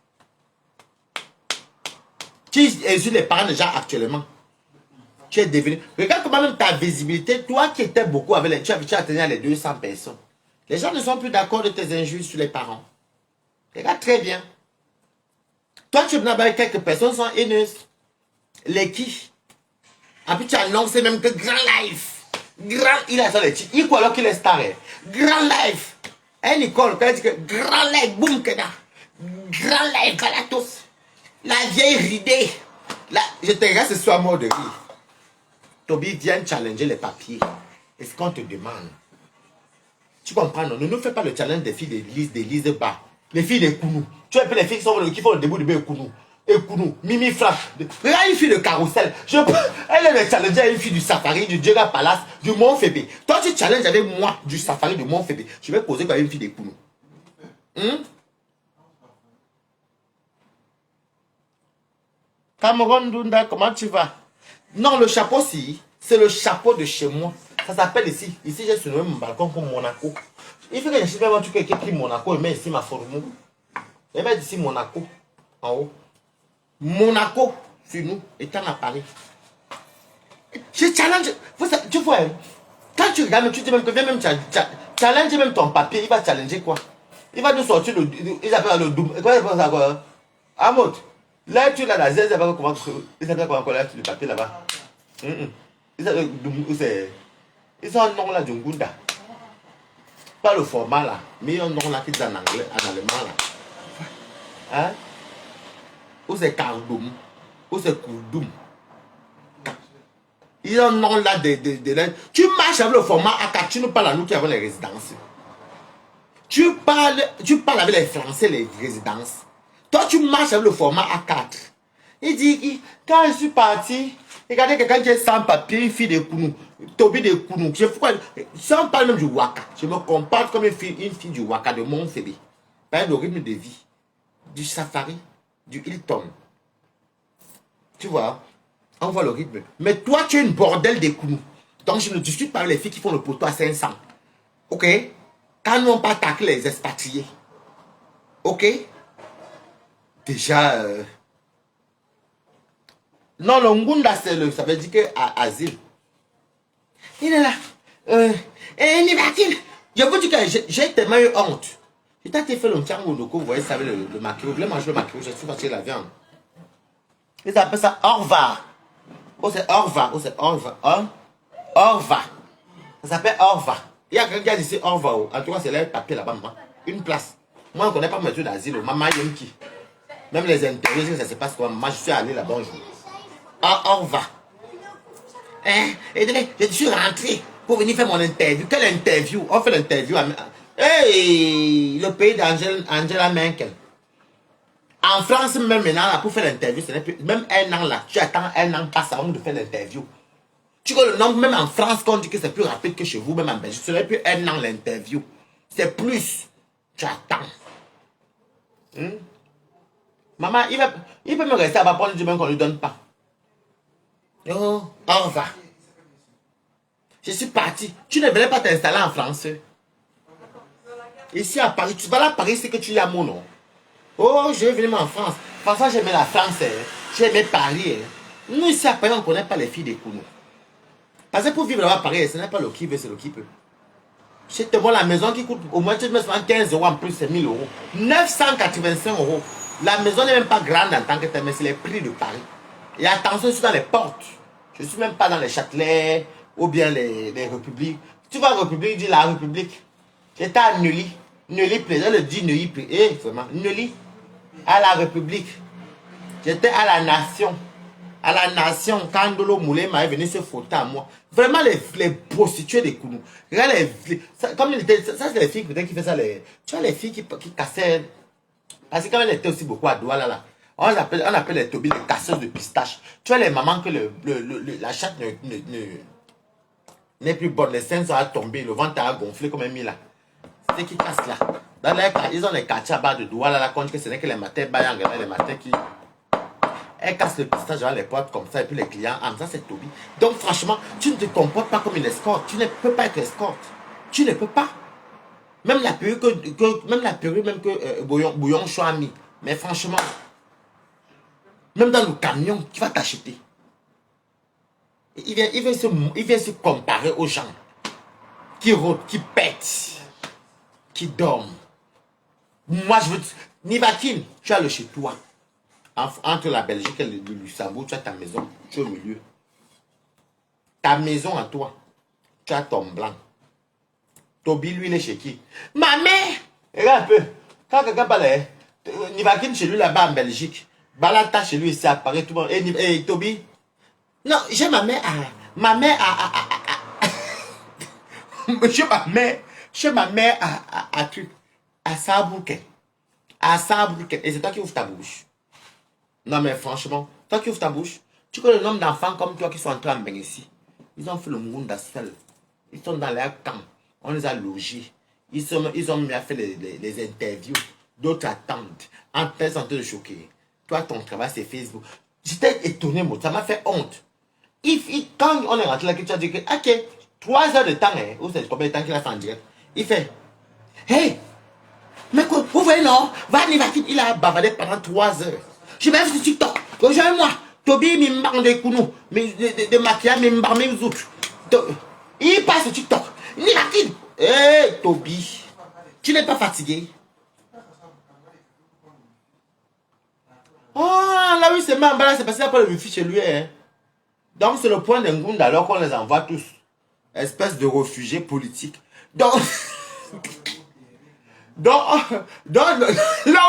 Tu es les parents déjà actuellement. Tu es devenu... Regarde comment même ta visibilité, toi qui étais beaucoup avec les... Tu as tenu les 200 personnes. Les gens ne sont plus d'accord de tes injures sur les parents. Regarde très bien. Toi, tu es venu avec quelques personnes sont haineuses. Les qui? En plus, tu as annoncé même que Grand Life. Il a ça les titres. Il croit alors qu'il est star. Grand Life. Et Nicole, quand elle dit que Grand Life, boum, que da. Grand Life, Galatos. La vieille ridée. Là, je te regarde ce soir mort de rire. Toby vient challenger les papiers. Est-ce qu'on te demande? Tu comprends, non? Ne nous fais pas le challenge des filles d'Élise Bas. Les filles de Kounou. Tu vois un peu les filles qui font le début de Kounou. Et Kounou, Mimi Frappe. Regarde une fille de carrousel. Elle est le challenger à une fille du safari, du Djega Palace, du Mont Fébé. Toi, tu challenges avec moi du safari du Mont Fébé. Je vais poser comme une fille de Kounou. Cameroun Dunda, comment tu vas? Non, le chapeau, si. C'est le chapeau de chez moi. Ça s'appelle ici. Ici, j'ai sur mon balcon comme Monaco. Il faut que je sais pas tu écrit Monaco et mets ici ma formule. Et mets ici Monaco. En haut. Monaco, sur nous, étant à Paris. Je challenge. Tu vois, quand tu regardes, tu dis même que viens même challenge même ton papier. Il va challenger quoi? Il va nous sortir le. Il s'appelle le double. Quoi il pense à quoi? Amot. Là, tu l'as la zèle, comment. Il s'appelle comment là sur le papier là-bas? Il s'appelle. Ils ont un nom là, Djungunda. Pas le format là, mais un nom là qui est en anglais, en allemand là. Hein? Ou c'est Cardoum, ou c'est Kourdoum. Ils ont un nom là de tu marches avec le format A4, tu ne parles à nous qui avons les résidences. Tu parles avec les Français, les résidences. Toi, tu marches avec le format A4. Il dit, quand je suis parti, regardez quelqu'un qui est sans papier, une fille de Kounou. Toby de Kounou. Si on parle même du Waka, je me comporte comme une fille du Waka de Montfébé. Par le rythme de vie, du safari, du Hilton. Tu vois, on voit le rythme. Mais toi, tu es une bordel des Kounou. Donc, je ne discute pas avec les filles qui font le poteau à 500. Ok? Quand nous, on pas tacler les expatriés. Ok? Déjà... Non, le Ngunda, ça veut dire que asile. Il est là. Je vous dis que j'ai tellement eu honte. Je t'ai fait le tchango, vous voyez, ça le maquillot. Vous voulez manger le maquillot, je suis fatigué de la viande. Ils appellent ça Orva. Oh, c'est Orva. Oh, c'est Orva. Hein? Orva. Ça s'appelle Orva. Il y a quelqu'un qui a dit c'est Orva. En tout cas, c'est là le papier là-bas. Une place. Moi, on ne connaît pas mes trucs d'asile. Maman, Yemki. Même les interviews, ça se passe comme moi. Je suis allé là-bas un jour. Orva. Je suis rentré pour venir faire mon interview. Quelle interview? On fait l'interview à... Hey, le pays d'Angela Merkel. En France, même maintenant, là, pour faire l'interview, ce n'est plus... Même un an là, tu attends un an passe avant de faire l'interview. Tu vois le nombre, même en France, quand on dit que c'est plus rapide que chez vous, même en Belgique, ce n'est plus un an l'interview. C'est plus. Tu attends. Maman, il peut me rester à bas prendre du même qu'on ne lui donne pas. Oh, au revoir. Je suis parti. Tu ne voulais pas t'installer en France. Ici à Paris, tu vas là à Paris, c'est que tu y as mon nom. Oh, je vais venir en France. François, j'aimais la France. J'aimais Paris. Nous, ici à Paris, on ne connaît pas les filles des Kounou. Parce que pour vivre là-bas à Paris, ce n'est pas le qui veut, c'est le qui peut. C'est moi la maison qui coûte au moins, tu mets 15 euros en plus, c'est 1000 euros. 985 euros. La maison n'est même pas grande en tant que telle, mais c'est les prix de Paris. Et attention, je suis dans les portes. Je ne suis même pas dans les Châtelets ou bien les Républiques. Tu vois, République, dit la République. J'étais à Neuilly. Neuilly plaisait, le dit Neuilly plaisait. Vraiment, Neuilly. À la République. J'étais à la Nation. À la Nation, quand Dolo Moulé m'avait venu se photo à moi. Vraiment, les prostituées des Kounou. Regarde comme ça, c'est les filles qui faisaient ça. Tu vois, les filles qui cassaient. Parce que quand elles étaient aussi beaucoup à Douala, là. On appelle les Toby les casseuses de pistache. Tu vois les mamans que la chatte n'est plus bonne, les seins sont tombés, le ventre a gonflé comme un mille là. C'est qui cassent là. Dans les, ils ont les quartiers à bas de Douala là, quand ce n'est que les matins baillants, les matins qui... Elles cassent le pistache devant les portes comme ça et puis les clients, ça c'est Toby. Donc franchement, tu ne te comportes pas comme une escorte. Tu ne peux pas être escorte. Tu ne peux pas. Même la perruque que Bouillon Choix a mis. Mais franchement... Même dans le camion, tu vas t'acheter. Il vient se comparer aux gens qui rôdent, qui pètent, qui dorment. Moi, je veux... Nivakin, tu as le chez toi. Entre la Belgique et le Luxembourg, tu as ta maison. Tu es au milieu. Ta maison à toi. Tu as ton blanc. Toby, lui, il est chez qui? Ma mère! Regarde un peu. Quand quelqu'un parle, Nivakin chez lui là-bas en Belgique. Balata chez lui, c'est à Paris, tout le monde. Et Toby? Non, j'ai ma mère à... Ma mère J'ai ma mère à Saarbrücken. À Saarbrücken. Et c'est toi qui ouvres ta bouche. Non, mais franchement, toi qui ouvres ta bouche, tu connais le nombre d'enfants comme toi qui sont entrés en bain ici. Ils ont fait le monde seul. Ils sont dans leur camp. On les a logés. Ils ont mis à faire les interviews. D'autres attendent. En train de choquer. Toi, ton travail, c'est Facebook. J'étais étonné, moi. Ça m'a fait honte. Quand on est rentré là, tu as dit que, ok, 3 heures de temps, hein, ou c'est combien de temps qu'il a fait en direct? Il fait, hey, mais quoi, vous voyez, non? Il a bavardé pendant 3 heures. Je vais sur TikTok. Rejoins-moi. Toby, m'imbarre des Kounou. De maquillage, m'imbarre mes autres. Il passe sur TikTok. Nivakin. Hey, Toby. Tu n'es pas fatigué? Oh, là oui, c'est marrant, c'est passé après le wifi chez lui. Hein. Donc, c'est le point d'un Ngunda alors qu'on les envoie tous. Espèce de réfugiés politiques. Donc, là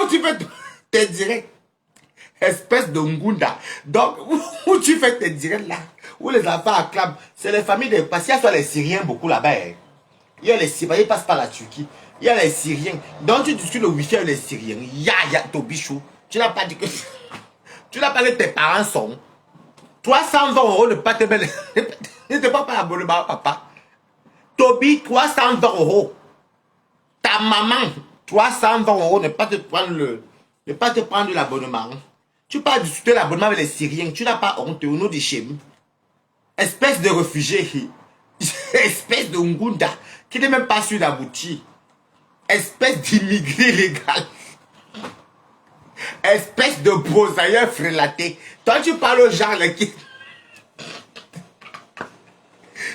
où tu fais tes directs, espèce de Ngunda. Donc, où tu fais tes directs là, où les enfants acclament, c'est les familles de... Parce qu'il y a les Syriens beaucoup là-bas. Hein. Il y a les Syriens, ils passent par la Turquie. Il y a les Syriens. Donc, tu discutes le wifi avec les Syriens. Ya, Tobichou. Tu n'as pas dit que... Tu n'as pas dit que tes parents sont. 320 € ne pas te mettre. Ne te prends pas l'abonnement, papa. Toby, 320 €. Ta maman, 320 € ne pas te prendre l'abonnement. Tu pas discuter l'abonnement avec les Syriens. Tu n'as pas honte au nom du Chem. Espèce de réfugié. Espèce de Ngunda qui n'est même pas sûr d'aboutir. Espèce d'immigré illégal. Espèce de brosailleur frélaté. Toi, tu parles aux gens là qui...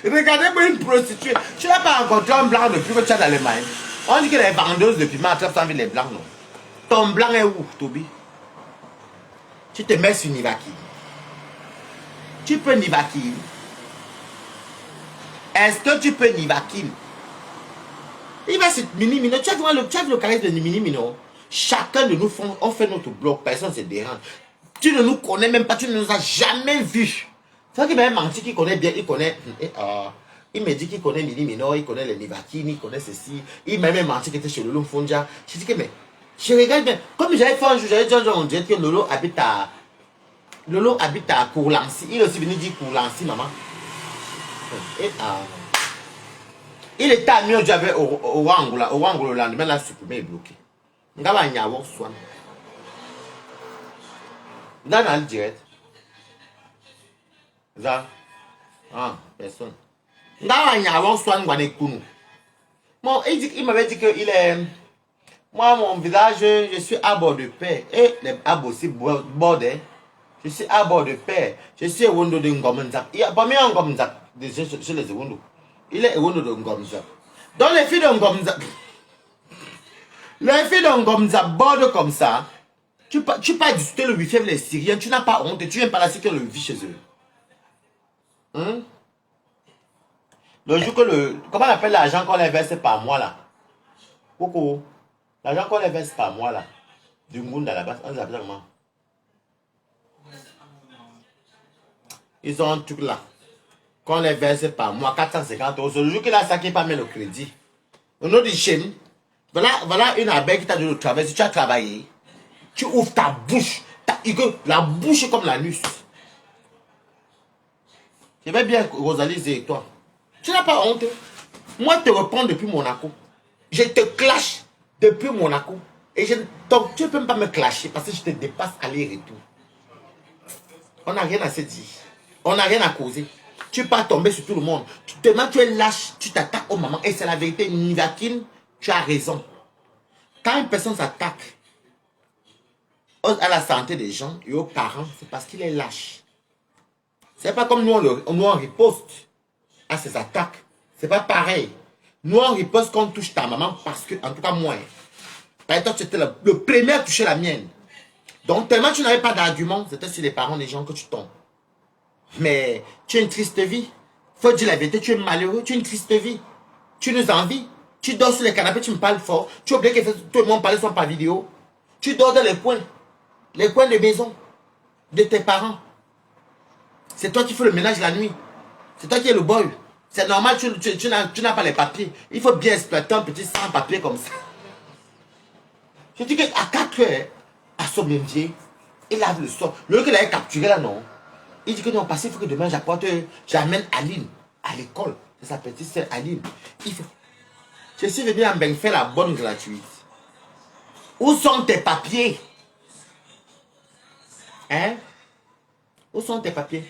Regardez-moi une prostituée. Tu n'as pas rencontré un blanc depuis que tu es dans l'Allemagne. On dit que les vendeuses de piment attrapent sans les blancs, non? Ton blanc est où, Toby? Tu te mets sur Nivaki. Tu peux Nivaki. Est-ce que tu peux Nivaki? Il va se mini-mino. Tu as vu le charisme de mini-mino? Chacun de nous, on fait notre blog. Personne ne se dérange. Tu ne nous connais même pas. Tu ne nous as jamais vus. C'est vrai qu'il m'a menti qu'il connaît bien. Il connaît... il me dit qu'il connaît mini-mino. Il connaît les Nivaki. Il connaît ceci. Il m'a même menti qu'il était chez Lolo Fonja. Je dis que mais... Je regarde bien. Comme j'avais fait un jour, j'avais dit on dirait que Lolo habite à Courlancy. Il est aussi venu dire Courlancy, maman. Il était ami au Orangola. Orangola, le lendemain, la supprimé et bloqué. Ngaba Nyawo Swan. Dans le direct. Ça. Ah, personne. Ngaba Nyawo Swan Gwanekunu. Bon, il m'avait dit qu'il est. Moi, mon visage, je suis à bord de paix. Et les abos aussi bordés. Je suis à bord de paix. Je suis au Wondo de Ngomenzap. Il n'y a pas mis un Ngomenzap chez les Wondo. Il est au Wondo de Ngomenzap. Donc les filles de Ngomenzap. Les filles de Ngomenzap bordent comme ça. Tu pas discuter le wifi avec les Syriens. Tu n'as pas honte. Tu viens par la sécurité le wifi chez eux. Hein? Le jour que le. Comment on appelle l'argent qu'on les verse par mois là? Coucou. L'argent qu'on les verse par mois là. Du monde à la base. On les appelle comment? Ils ont un truc là. Qu'on les verse par mois, 450 €. Le jour qu'il a ça qui pas mis le crédit. Au nom du chien, voilà une abeille qui t'a donné le travail. Si tu as travaillé, tu ouvres ta bouche. La bouche est comme l'anus. Je vais bien Rosalie et toi. Tu n'as pas honte. Moi, je te reprends depuis Monaco. Je te clash depuis Monaco. Et donc, tu ne peux même pas me clasher parce que je te dépasse aller-retour. On n'a rien à se dire. On n'a rien à causer. Tu pas tomber sur tout le monde. Demain, tu es lâche, tu t'attaques aux mamans. Et c'est la vérité. Nivakine, tu as raison. Quand une personne s'attaque à la santé des gens et aux parents, c'est parce qu'il est lâche. C'est pas comme nous, on riposte à ces attaques. C'est pas pareil. Nous, on riposte quand on touche ta maman parce que, en tout cas, moi, par exemple, tu étais le premier à toucher la mienne. Donc, tellement tu n'avais pas d'argument, c'était sur les parents des gens que tu tombes. Mais tu as une triste vie. Faut dire la vérité, tu es malheureux, tu as une triste vie. Tu nous envies. Tu dors sur les canapés, tu me parles fort. Tu oublies que tout le monde parle sur par vidéo. Tu dors dans les coins de maison de tes parents. C'est toi qui fais le ménage la nuit. C'est toi qui es le boy. C'est normal, tu n'as pas les papiers. Il faut bien exploiter un petit sans-papier comme ça. Je dis qu'à 4 heures, à son même pied, il lave le sol. Le qu'il avait capturé là, non. Il dit que non, parce qu'il faut que demain j'amène Aline à l'école. C'est sa petite sœur Aline. Je suis venu à me faire la bonne gratuite. Où sont tes papiers? Hein? Où sont tes papiers?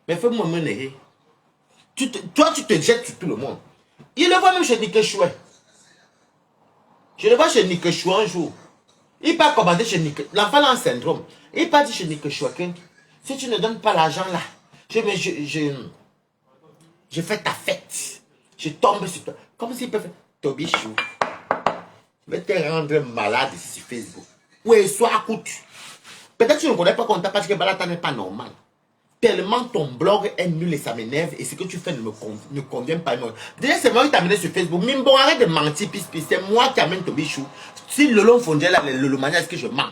Mais fais-moi mener. Toi, tu te jettes sur tout le monde. Il le voit même chez Nick Chouet. Je le vois chez Nick Chouet un jour. Il part commander chez Nick. L'enfant a un syndrome. Il part dire chez Nick Chouet que si tu ne donnes pas l'argent là, je fais ta fête. Je tombe sur toi. Comme s'il peut faire. Toby Chou. Je vais te rendre malade ici sur Facebook. Oui, sois à coûte. Peut-être que tu ne connais pas Conta parce que Balata n'est pas normal. Tellement ton blog est nul et ça m'énerve et ce que tu fais ne convient pas. Déjà, c'est moi qui t'ai amené sur Facebook. Mais bon, arrête de mentir, c'est moi qui amène Toby Chou. Si le long fondé là, le Lomania, est-ce que je mens?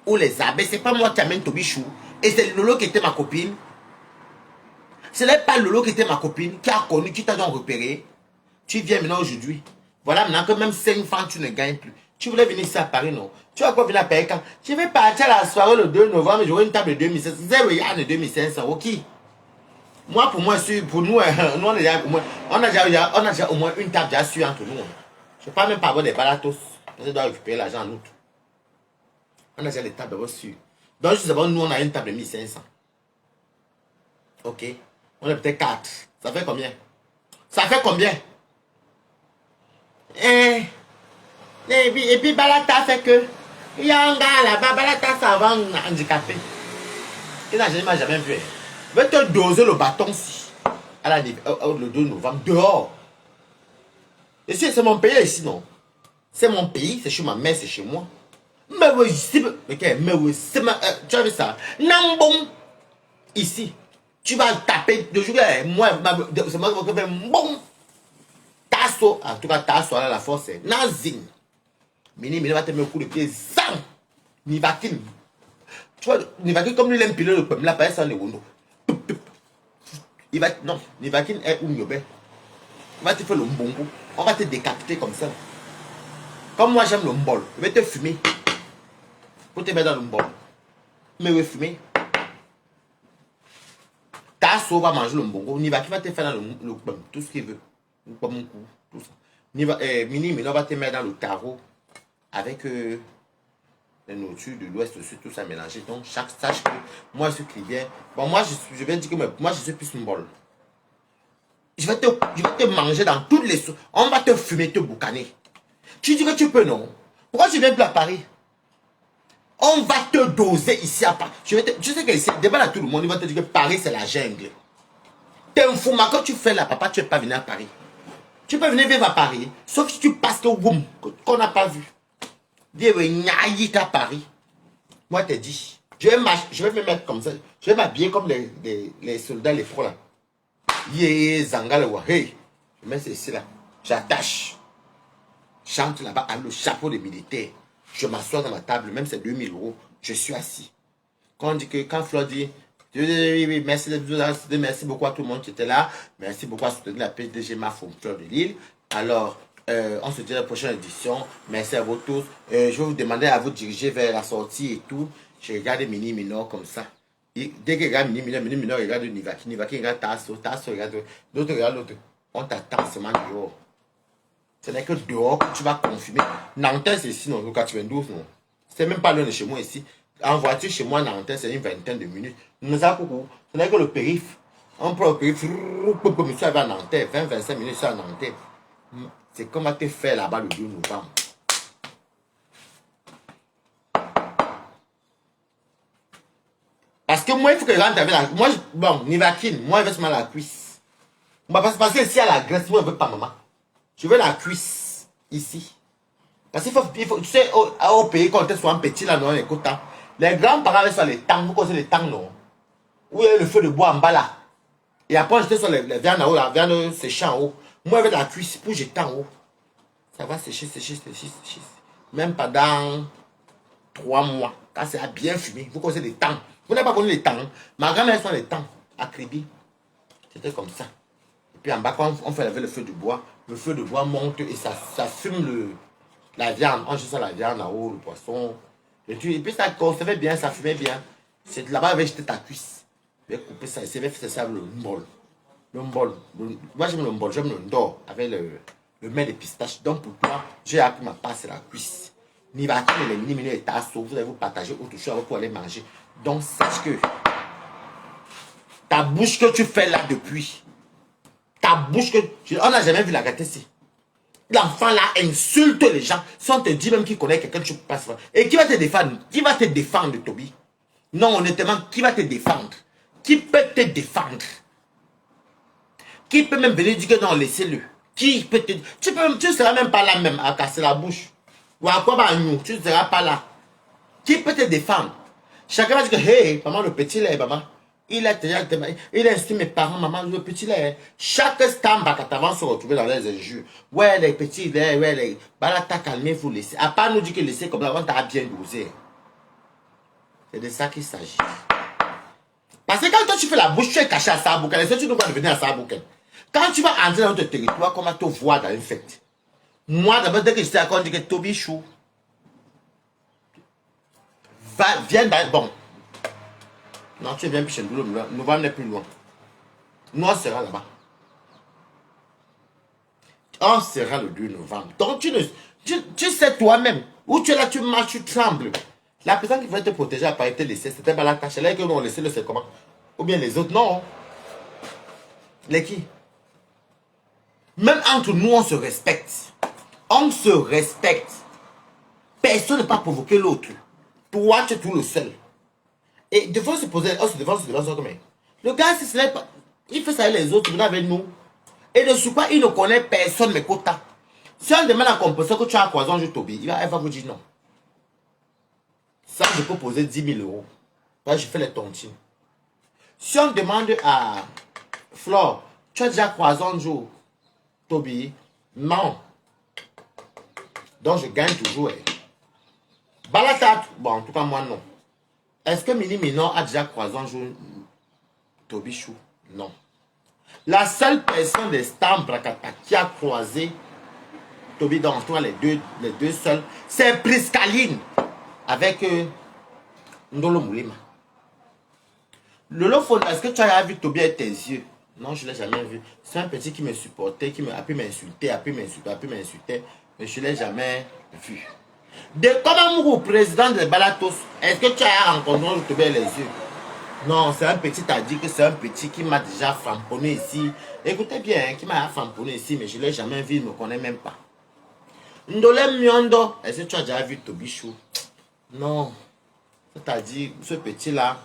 Ou les abeilles, c'est pas moi qui amène Toby Chou. Et c'est Lolo qui était ma copine. Ce n'est pas Lolo qui était ma copine, qui a connu, qui t'a donc repéré. Tu viens maintenant aujourd'hui. Voilà, maintenant que même 5 francs, tu ne gagnes plus. Tu voulais venir ici à Paris, non? Tu vas quoi venir à Paris quand? Je vais partir à la soirée le 2 novembre, j'aurai une table de 2500. C'est un de 2500, ok? Moi, pour moi, pour nous, nous on a déjà au moins une table déjà sûre entre nous. Je ne parle même pas avoir des balatos. Parce que je dois récupérer l'argent en août. On a déjà des tables d'abord sûres. Donc, juste d'abord, nous, on a une table de 1500. Ok? On est peut-être 4. Ça fait combien? Ça fait combien? Et puis Balata fait que il y a un gars là-bas, Balata ça va handicapé. Il n'a jamais vu. Je vais te doser le bâton si le 2 novembre dehors. Ici, c'est mon pays ici, non? C'est mon pays, c'est chez ma mère, c'est chez moi. Mais oui, ici, tu as vu ça? Non bon. Ici, tu vas taper de jour, moi, c'est moi qui vais faire bon. Tasso, en tout cas, Tasso, là, la force, c'est Nazing. Mini va te mettre un coup de pied, zang. Nivakin. Tu vois, Nivakin, comme lui, il aime piler le peuple, là, pas ça, le wondo. Il va, non, Nivakin est où, Nyobe? Il va te faire le mbongo. On va te décapiter comme ça. Comme moi, j'aime le mbol. Il va te fumer. Pour te mettre dans le mbol. Mais il va fumer. Tasso va manger le mbongo. Nivakin va te faire dans le peuple, tout ce qu'il veut. Tout ça. Mini va te mettre dans le carreau avec les nourritures de l'ouest aussi, tout ça mélangé. Donc, sache que moi, je suis clivien. Bon, moi, je vais dire que moi, je suis plus une bol. Je vais te manger dans toutes les sauces. On va te fumer, te boucaner. Tu dis que tu peux, non? Pourquoi tu viens plus à Paris? On va te doser ici à Paris. Tu sais que ici, débat à tout le monde, il va te dire que Paris, c'est la jungle. T'es un fou, mais quand tu fais là, papa, tu ne peux pas venir à Paris. Tu peux venir vivre à Paris, sauf si tu passes au boum, qu'on n'a pas vu. Dis, à Paris. Moi, je te dis, je vais me mettre comme ça. Je vais m'habiller comme les soldats, les pros là. Zanga le hey. Je mets ceci là. J'attache. Chante là-bas avec le chapeau de militaire. Je m'assois dans ma table, même c'est 2000 €. Je suis assis. Quand Flo dit, oui, merci beaucoup à tout le monde qui était là. Merci beaucoup à soutenir la PDG Ma Fleur de Lille. Alors, on se dit à la prochaine édition. Merci à vous tous. Je vais vous demander à vous diriger vers la sortie et tout. Je regarde Mini Minor comme ça. Et dès que je regarde Mini Minor regarde Nivaki. Nivaki regarde Tasso regarde l'autre, regarde l'autre. On t'attend seulement dehors. Ce n'est que dehors que tu vas confirmer. Nanterre, c'est ici, non, le 92, non. C'est même pas loin de chez moi ici. En voiture, chez moi, Nanterre, c'est une vingtaine de minutes. Nous avons ce n'est que le périph'. On prend le périph', je suis arrivé à Nanterre, 20-25 minutes, je suis à Nanterre. C'est comment tu fais là-bas le 2 novembre. Parce que moi, il faut que je rentre avec la... Moi, bon, Nivakin, moi, je vais se mettre la cuisse. Parce que ici, à la graisse, moi, je ne veux pas, maman. Je veux la cuisse, ici. Parce qu'il faut, tu sais, au pays, quand on était soit petit, là, non, les quotas. Les grands-parents avaient sur les tangs, vous connaissez les tangs, non? Où il y a le feu de bois en bas, là. Et après, j'étais sur les viandes en haut, la viande séchée en haut. Moi, avec la cuisse, pour jeter en haut. Ça va sécher. Même pendant 3 mois. Quand c'est bien fumé, vous connaissez les tangs. Vous n'avez pas connu les tangs. Ma grand-mère sont les tangs, à Kribi. C'était comme ça. Et puis en bas, quand on fait le feu de bois, le feu de bois monte et ça fume la viande. On jette la viande en haut, le poisson. Et puis ça conservait bien, ça fumait bien. C'est là-bas, avec jeter ta cuisse. Je vais couper ça, c'est ça le mbol. Le mbol. Moi j'aime le mbol, j'aime le ndor avec le mets de pistache. Donc pour toi, j'ai appris ma part, c'est la cuisse. Ni va les mini et tasso, vous allez vous partager autre chose pour aller manger. Donc sache que ta bouche que tu fais là depuis, ta bouche que... On n'a jamais vu la gâter ici. L'enfant là insulte les gens sans te dire même qu'il connaît quelqu'un, tu passes. Et qui va te défendre? Qui va te défendre, Toby? Non, honnêtement, qui va te défendre? Qui peut te défendre? Qui peut même venir dire que non, laissez-le? Qui peut te... Tu ne seras même pas là même à casser la bouche. Ou à quoi tu ne seras pas là. Qui peut te défendre? Chacun va dire que, hey, maman, le petit lait, maman. Il a inscrit mes parents, maman, le petit lait. Chaque stamp avant se retrouver dans les injures. Ouais, les petits laits, ouais, les... Balata, calmez-vous, laissez. À part nous dire que laissez comme ça, on t'a bien dosé. C'est de ça qu'il s'agit. Parce que quand toi tu fais la bouche, tu es caché à Sabouken. Est-ce que tu dois devenir à Sabouken? Quand tu vas entrer dans notre territoire, comment te voir dans une fête? Moi, d'abord, dès que j'étais à on dit que Toby Chou, Viens dans... Bon. Non, tu viens plus chez nous. Novembre n'est plus loin. Nous, on sera là-bas. On sera le 2 novembre. Donc, tu sais toi-même. Où tu es là, tu marches, tu trembles. La personne qui voulait te protéger a pas été laissée. C'était Balaka. C'est là que nous on laissé le c'est comment. Ou bien les autres, non. Les qui? Même entre nous, on se respecte. On se respecte. Personne ne peut pas provoquer l'autre. Toi, tu es tout le seul. Et devant se poser, on se devant comme le gars, si ce n'est pas, il fait ça avec les autres, il vient avec nous. Et de ce quoi, il ne connaît personne, mais quota. Si on demande à composer que tu as un croisant, je t'obéis, elle va vous dire non. Ça, je peux poser 10 000 euros. Là, je fais les tontines. Si on demande à Flore, tu as déjà croisant jour, Toby, non. Donc, je gagne toujours. Balatat, bon, en tout cas, moi, non. Est-ce que Mini Minon a déjà croisé un jour Toby Chou? Non. La seule personne des Stambres qui a croisé Toby dans toi, les deux seuls, c'est Priscaline avec Ndolo Moulima. Lolo Fona, est-ce que tu as vu Toby avec tes yeux? Non, je ne l'ai jamais vu. C'est un petit qui me supportait, qui a pu m'insulter, mais je ne l'ai jamais vu. De Komamourou, président de Balatos, est-ce que tu as rencontré Toby avec les yeux? Non, c'est un petit, t'as dit que c'est un petit qui m'a déjà famponné ici. Écoutez bien, qui m'a famponné ici, mais je ne l'ai jamais vu, il ne me connaît même pas. Ndolem Miondo, est-ce que tu as déjà vu Toby Chou? Non. C'est-à-dire, ce petit-là,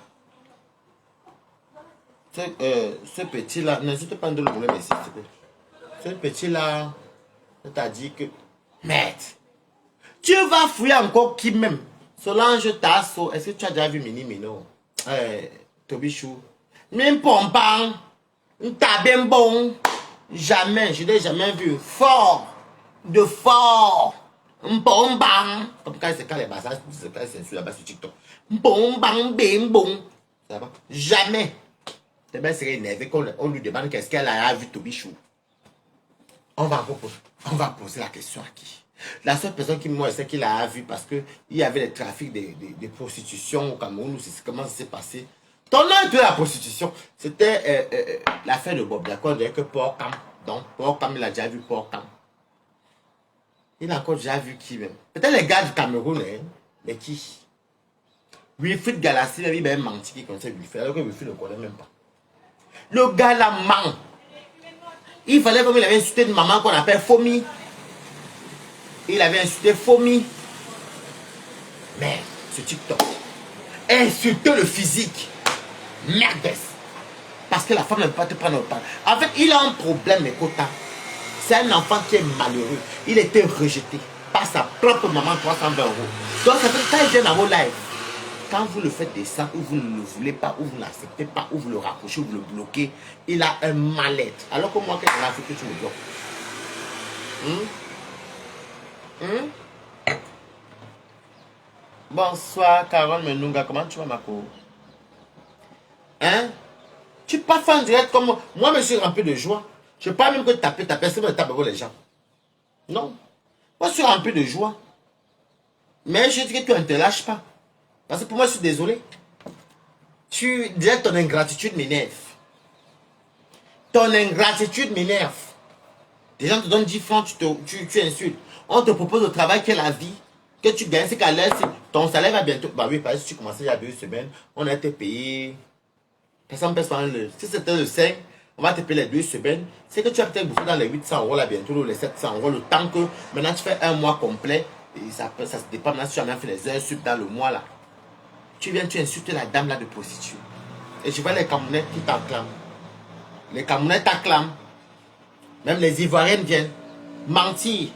ce petit-là, n'hésite pas à le problème ici, s'il te plaît. Ce petit-là, c'est-à-dire que, merde, tu vas fouiller encore qui même? Solange Tasso, est-ce que tu as déjà vu Mini Mino? Toby Chou. Même Pompang, t'as bien bon. Jamais, je ne l'ai jamais vu. Fort, de fort. Pompang. Comme quand c'est quand les bassins, c'est quand c'est sur la base sur TikTok. Pompang, bim, bon. Ça va? Jamais. C'est bien, c'est énervé qu'on lui demande qu'est-ce qu'elle a vu Toby Chou. On va poser la question à qui? La seule personne qui moi c'est qu'il a vu parce qu'il y avait des trafics de prostitution au Cameroun, c'est comment ça s'est passé. Ton nom de la prostitution, c'était l'affaire de Bob, d'accord, avec Port Cam. Donc, Port Cam, il a déjà vu Port Cam. Il a encore déjà vu qui même? Peut-être les gars du Cameroun, hein? Mais qui? Wilfried Galassi, il avait menti qui connaissait Wilfried, alors que Wilfried ne connaît même pas. Le gars là ment. Il fallait comme il avait insulté une maman qu'on appelle Fomi. Il avait insulté Fomi. Mais ce TikTok. Insulter le physique. Merdes. Parce que la femme ne peut pas te prendre au pas. En fait, il a un problème, mes quotas. C'est un enfant qui est malheureux. Il était rejeté par sa propre maman, 320 euros. Donc, ça fait quand il vient dans vos lives, quand vous le faites descendre, ou vous ne le voulez pas, ou vous ne l'acceptez pas, ou vous le rapprochez, ou vous le bloquez, il a un mal-être. Alors que moi, quand il a fait que tu me bloques. Bonsoir, Carole Menunga. Comment tu vas, ma co? Hein? Tu n'es pas fan direct comme moi. Moi, je me suis rempli de joie. Je ne veux pas même que taper, c'est me taper pour les gens. Non. Moi, je suis rempli de joie. Mais je dis que tu ne te lâches pas. Parce que pour moi, je suis désolé. Direct, ton ingratitude m'énerve. Ton ingratitude m'énerve. Les gens te donnent 10 francs, tu insultes. On te propose au travail qui est la vie. Que tu gagnes, c'est qu'à l'aise, ton salaire va bientôt. Bah oui, parce que tu commençais il y a 2 semaines, on a été payé. Personne ne peut si c'était le 5, on va te payer les 2 semaines. C'est que tu as peut-être bouffé dans les 800 euros là bientôt, les 700 euros, le temps que maintenant tu fais un mois complet. Et ça se dépend maintenant si tu as même fait les heures sup dans le mois là. Tu viens, tu insultes la dame là de prostituée. Et je vois les Camerounais qui t'acclament. Les Camerounais t'acclament. Même les Ivoiriennes viennent mentir.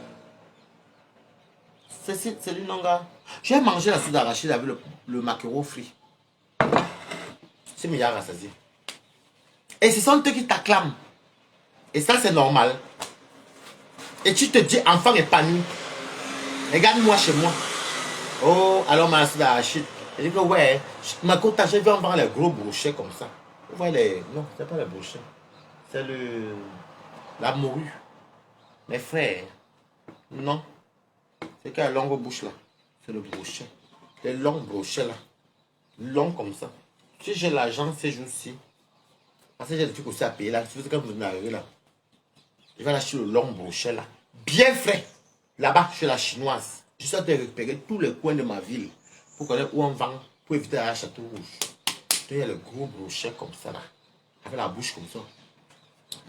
C'est lui, non, gars. J'ai mangé la soupe d'arachide avec le maquereau frit. C'est meilleur rassasié. Et ce sont eux qui t'acclament. Et ça, c'est normal. Et tu te dis, enfant épanoui. Regarde-moi chez moi. Oh, alors ma soupe d'arachide. Je dis que ouais, ma côte, je vais en voir les gros brochets comme ça. Vous voyez les... Non, c'est pas les brochets. C'est la morue. Mes frères, non. C'est qu'à la longue bouche là. C'est le brochet. Les longs brochets là. Longs comme ça. Si j'ai l'argent ces jours-ci, parce que j'ai des trucs aussi à payer là. Si vous quand vous arrivez là, je vais acheter le long brochet là. Bien frais. Là-bas, chez la chinoise. Je suis en train de repérer tous les coins de ma ville pour connaître où on vend, pour éviter d'aller à Château Rouge. Il y a le gros brochet comme ça là. Avec la bouche comme ça.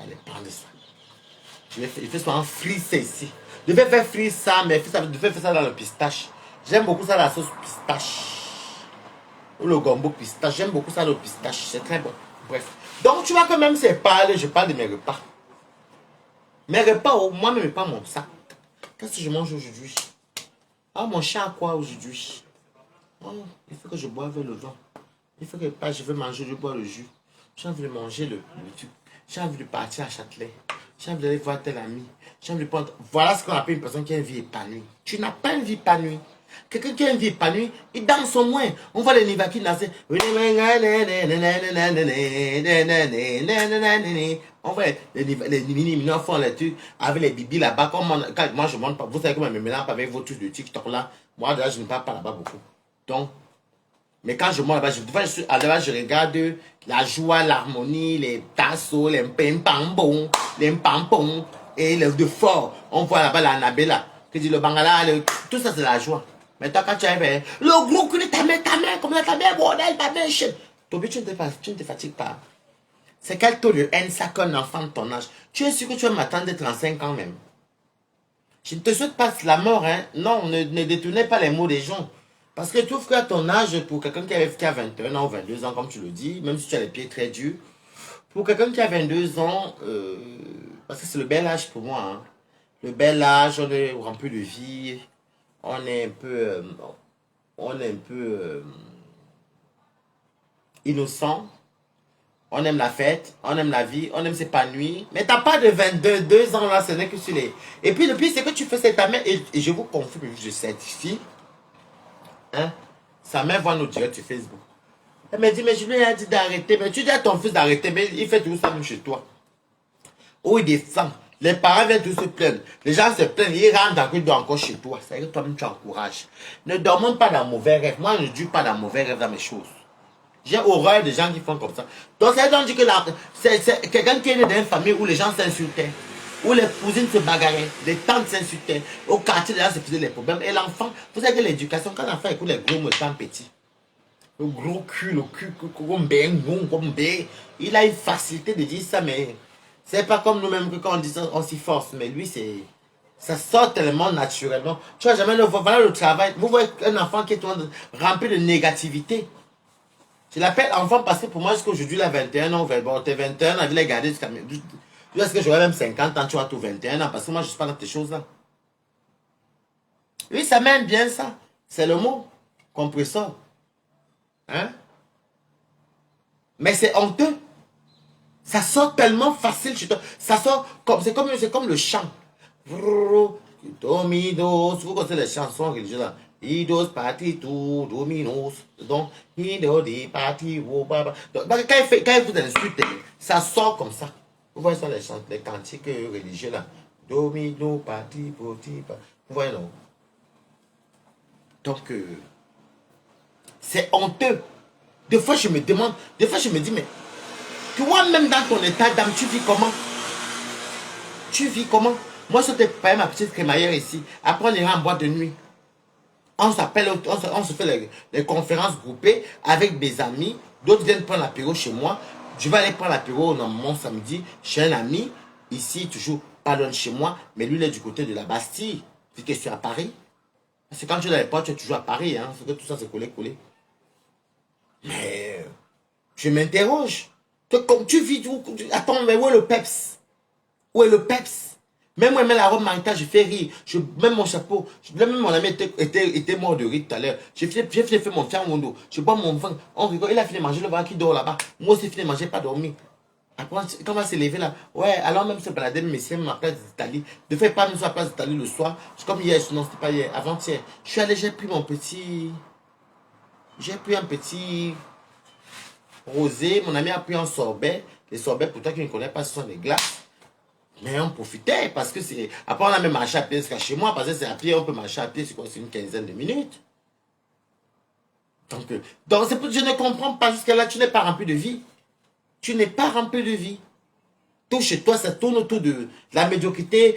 Allez, prendre ça. Il fait souvent frisser ici. Je vais faire frisser ça, mais je vais faire ça dans le pistache. J'aime beaucoup ça la sauce pistache. Ou le gombo pistache. J'aime beaucoup ça le pistache. C'est très bon. Bref. Donc tu vois que même si je parle de mes repas. Mes repas, moi-même, pas mon sac. Qu'est-ce que je mange aujourd'hui? Ah, mon chat a quoi aujourd'hui? Oh, il faut que je boive le vin. Il faut que je vais manger, je bois le jus. J'ai envie de manger le truc. J'ai envie de partir à Châtelet. J'ai envie d'aller voir tel ami. J'ai envie de prendre... Voilà ce qu'on appelle une personne qui a une vie épanouie. Tu n'as pas une vie épanouie. Quelqu'un qui a une vie épanouie, il danse au moins. On voit les Nivaki danser. On voit les mini-mineurs font les trucs avec les bibis là-bas. Quand moi je monte pas, vous savez comment je me mélange avec vos trucs de TikTok là. Moi déjà je ne parle pas là-bas beaucoup. Donc, mais quand je monte là-bas, je regarde la joie, l'harmonie, les tassos, les pimpambons, les pampons et les de fort. On voit là-bas la Nabela, qui dit le Bangala, tout ça c'est la joie. Mais toi quand tu arrives, le gros cul de ta main, comme ta main, bordel, ta main, chien. Ton but, tu ne te fatigues pas. C'est quel taux de haine ça qu'un enfant de ton âge? Tu es sûr que tu vas m'attendre de 35 ans même. Je ne te souhaite pas la mort, hein. Non, ne détournez pas les mots des gens. Parce que tu trouves qu'à ton âge, pour quelqu'un qui a 21 ans ou 22 ans, comme tu le dis, même si tu as les pieds très durs, pour quelqu'un qui a 22 ans, parce que c'est le bel âge pour moi, hein. Le bel âge, on est rempli de vie, on est un peu, innocent, on aime la fête, on aime la vie, on aime s'épanouir. Mais t'as pas de 22 ans là, ce n'est que sur les... Et puis le pire, c'est que tu fais cette mère, et je vous confirme, je certifie, hein, sa mère voit nos directs sur Facebook. Elle me dit, mais je lui ai dit d'arrêter. Mais tu dis à ton fils d'arrêter, mais il fait tout ça même chez toi. Où il descend. Les parents viennent tous se plaindre. Les gens se plaignent, ils rentrent dans le encore chez toi. C'est que toi-même tu encourages. Ne dormons pas dans mauvais rêves. Moi, je ne dure pas dans mauvais rêves dans mes choses. J'ai horreur des gens qui font comme ça. Donc, c'est donc dit que c'est quelqu'un qui est né dans une famille où les gens s'insultaient. Où les cousines se bagarraient, les tantes s'insultaient. Au quartier, les gens se faisaient les problèmes. Et l'enfant, vous savez que l'éducation, quand l'enfant écoute les gros mots étant petit, le gros cul, il a une facilité de dire ça, mais c'est pas comme nous-mêmes que quand on dit ça, on s'y force. Mais lui, ça sort tellement naturellement. Tu vois, jamais le voir, voilà le travail. Vous voyez un enfant qui est rempli de négativité. Je l'appelle enfant parce que pour moi, jusqu'à aujourd'hui, il a 21 ans. Bon, t'es 21 ans, il a gardé jusqu'à... Est-ce que j'aurais même 50 ans, tu vois, tout 21 ans, parce que moi, je ne suis pas dans tes choses-là. Oui, ça m'aime bien ça. C'est le mot. Compresseur. Hein? Mais c'est honteux. Ça sort tellement facile chez toi. Ça sort comme... C'est comme le chant. Dominos. Vous connaissez les chansons religieuses là. Idos parti tout, dominos. Donc, idos di parti, baba. Donc, quand il vous insulte, ça sort comme ça. Vous voyez ça, les cantiques religieux là. Domino, parti, poti, vous voyez non? Donc, c'est honteux. Des fois, je me demande, des fois, je me dis, mais toi-même dans ton état d'âme, tu vis comment? Tu vis comment? Moi, je t'ai payé ma petite crémaillère ici. Après, on ira en boîte de nuit. On s'appelle, on se fait les conférences groupées avec des amis. D'autres viennent prendre l'apéro chez moi. Je vais aller prendre l'apéro normalement samedi chez un ami. Ici, toujours pas loin de chez moi. Mais lui, il est du côté de la Bastille. Vu que je suis à Paris. Parce que quand tu es dans les portes, tu es toujours à Paris. Hein. Faut que tout ça se collé. Mais je m'interroge. Comme tu vis, attends, mais où est le peps? Où est le peps? Même moi, la robe maritale, je fais rire. Même mon chapeau. Même mon ami était mort de rire tout à l'heure. J'ai fait mon fier mon dos. Je bois mon vin. On rigole. Il a fini de manger le vin qui dort là-bas. Moi aussi, fini de manger, pas dormi. Après, quand on va se lever là, ouais, alors même se balader, mais c'est même à la place d'Italie. De fait, pas même sur la place d'Italie le soir. C'est comme hier, non, c'était pas hier, avant-hier. Je suis allé, j'ai pris un petit rosé. Mon ami a pris un sorbet. Les sorbets, pour toi qui ne connais pas, ce sont des glaces. Mais on profitait parce que c'est... Après, on a même marché à pied jusqu'à chez moi parce que c'est à pied, on peut marcher à pied, c'est quoi, c'est une quinzaine de minutes. Donc c'est pour je ne comprends pas jusqu'à là, tu n'es pas rempli de vie. Tu n'es pas rempli de vie. Tout chez toi, ça tourne autour de la médiocrité,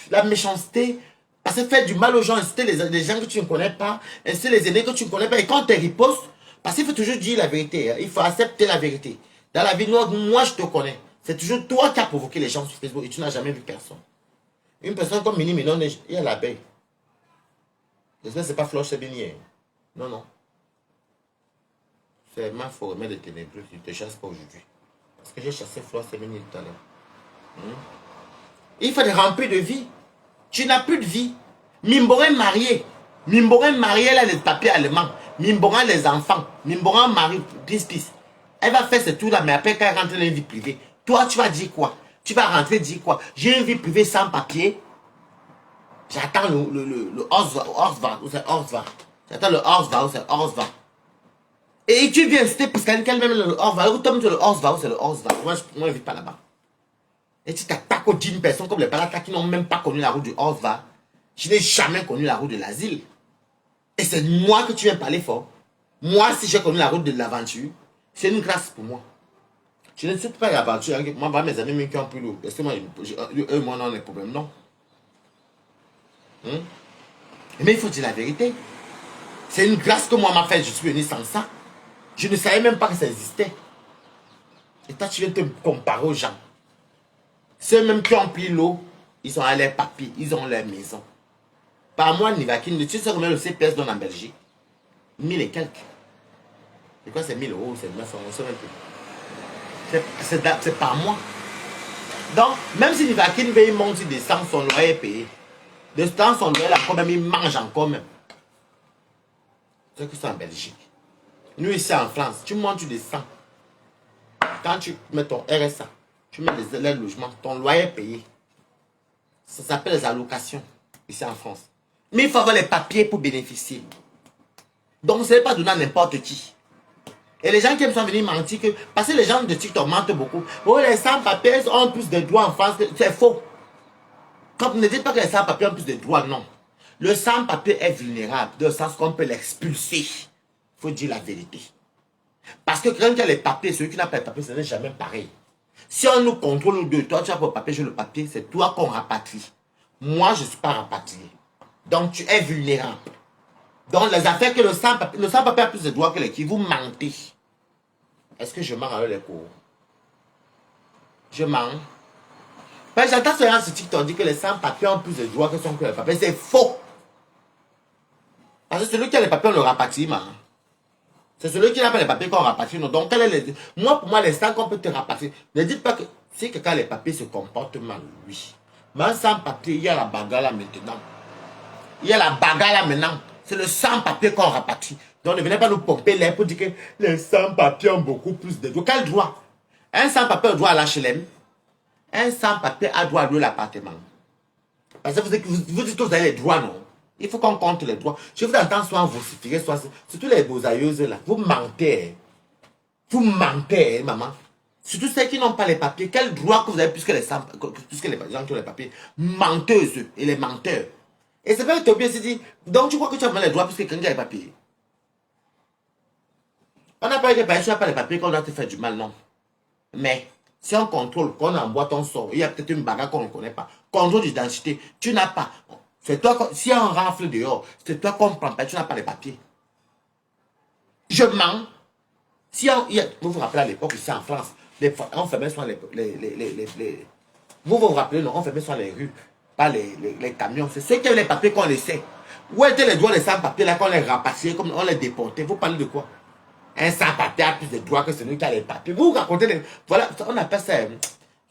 la méchanceté. Parce que faire du mal aux gens, insulter les gens que tu ne connais pas, insulter les aînés que tu ne connais pas. Et quand tu ripostes, parce qu'il faut toujours dire la vérité. Hein, il faut accepter la vérité. Dans la vie, moi je te connais. C'est toujours toi qui as provoqué les gens sur Facebook et tu n'as jamais vu personne. Une personne comme Mini Minon, il y a l'abeille. J'espère que ce n'est pas Floche Sévigné. Non, non. C'est ma forêt de ténébreux qui ne te chasse pas aujourd'hui. Parce que j'ai chassé Floche Sévigné tout à l'heure. Il faut te remplir de vie. Tu n'as plus de vie. Mimborin marié. Mimborin marié, elle a les papiers allemands. Mimborin les enfants. Mimborin mari, pisse. Elle va faire ce tour-là, mais après, quand elle rentre dans une vie privée, toi, tu vas dire quoi? Tu vas rentrer dire quoi? J'ai une vie privée sans papier. J'attends le Orsva. J'attends le Orsva ou c'est Orsva. Et tu viens citer parce qu'elle-même le Orsva. Ou toi, le Orsva ou c'est le Orsva. Moi, je ne vis pas là-bas. Et tu t'attaques aux 10 personnes comme les Balatas qui n'ont même pas connu la route du Orsva. Je n'ai jamais connu la route de l'asile. Et c'est moi que tu viens parler fort. Moi, si j'ai connu la route de l'aventure, c'est une grâce pour moi. Je ne suis pas l'aventure. Moi, mes amis qui ont pris l'eau. Est-ce que moi, eux, moi, on a des problèmes? Non. Mais il faut dire la vérité. C'est une grâce que moi m'a fait. Je suis venu sans ça. Je ne savais même pas que ça existait. Et toi, tu viens te comparer aux gens. Ceux même qui ont pris l'eau, ils ont leurs papiers, ils ont leur maison. Par mois, Nivakin, tu sais combien le CPS donne en Belgique? 1000 et quelques. C'est quoi, c'est 1000 euros, c'est 900 euros, c'est par mois. Donc, même si Nivakin veut, il monte, il descend, son loyer est payé. De ce temps, son loyer, là, quand même, il mange encore même. C'est que c'est en Belgique. Nous, ici en France, tu montes, tu descends. Quand tu mets ton RSA, tu mets les logements, ton loyer est payé. Ça s'appelle les allocations, ici en France. Mais il faut avoir les papiers pour bénéficier. Donc, ce n'est pas donné à n'importe qui. Et les gens qui sont venus mentir, parce que les gens de TikTok mentent beaucoup. Oh, les sans-papiers ont plus de droits en France. C'est faux. Quand ne dites pas que les sans-papiers ont plus de droits, non. Le sans-papier est vulnérable, dans le sens qu'on peut l'expulser. Il faut dire la vérité. Parce que quelqu'un qui a les papiers, celui qui n'a pas les papiers, ce n'est jamais pareil. Si on nous contrôle, nous deux, toi tu as pas le papier, j'ai le papier, c'est toi qu'on rapatrie. Moi, je ne suis pas rapatrié. Donc, tu es vulnérable. Donc, les affaires que le sans-papier a plus de droits que les qui vous mentez. Est-ce que je mens avec les cours? Je mens. J'entends ce genre sur TikTok dire que les sans-papiers ont plus de droits que les papiers. C'est faux. Parce que celui qui a les papiers, on le rapatrie, man. C'est celui qui n'a pas les papiers qu'on rapatrie. Non. Donc, moi, pour moi, l'instant qu'on peut te rapatrier, ne dites pas que si quelqu'un a les papiers se comporte mal, oui. Mais sans papier, il y a la bagarre là maintenant. Il y a la bagarre là maintenant. C'est le sans-papier qu'on rapatrie. Donc ne venez pas nous pomper l'air pour dire que les sans-papiers ont beaucoup plus de droits. Quel droit? Un sans-papier a droit à l'HLM. Un sans-papier a droit à louer l'appartement. Parce que vous dites que vous avez les droits, non? Il faut qu'on compte les droits. Je vous entends soit vociférer, soit... Surtout les beaux-aïeuses là. Vous mentez. Vous mentez, maman. Surtout ceux qui n'ont pas les papiers. Quel droit que vous avez plus que les gens qui ont les papiers? Menteuses et les menteurs. Et c'est pas que Tobie s'est dit, donc tu crois que tu as mal les droits parce que quelqu'un a les papiers? On n'a pas les papiers, tu n'as pas les papiers qu'on doit te faire du mal, non. Mais, si on contrôle, qu'on envoie ton sort, il y a peut-être une bagarre qu'on ne connaît pas. Contrôle d'identité, tu n'as pas. C'est toi, si on rafle dehors, c'est toi qu'on prend pas, tu n'as pas les papiers. Je mens. Si on, vous vous rappelez à l'époque ici en France, on fermait sur vous vous rappelez, non, on fermait sur les rues. Pas les camions, c'est ceux qui avaient les papiers qu'on laissait. Où étaient les droits des sans-papiers là qu'on les rapatriait, comme on les déportait? Vous parlez de quoi? Un sans-papier a plus de droits que celui qui a les papiers. Vous racontez des... Voilà, on appelle ça...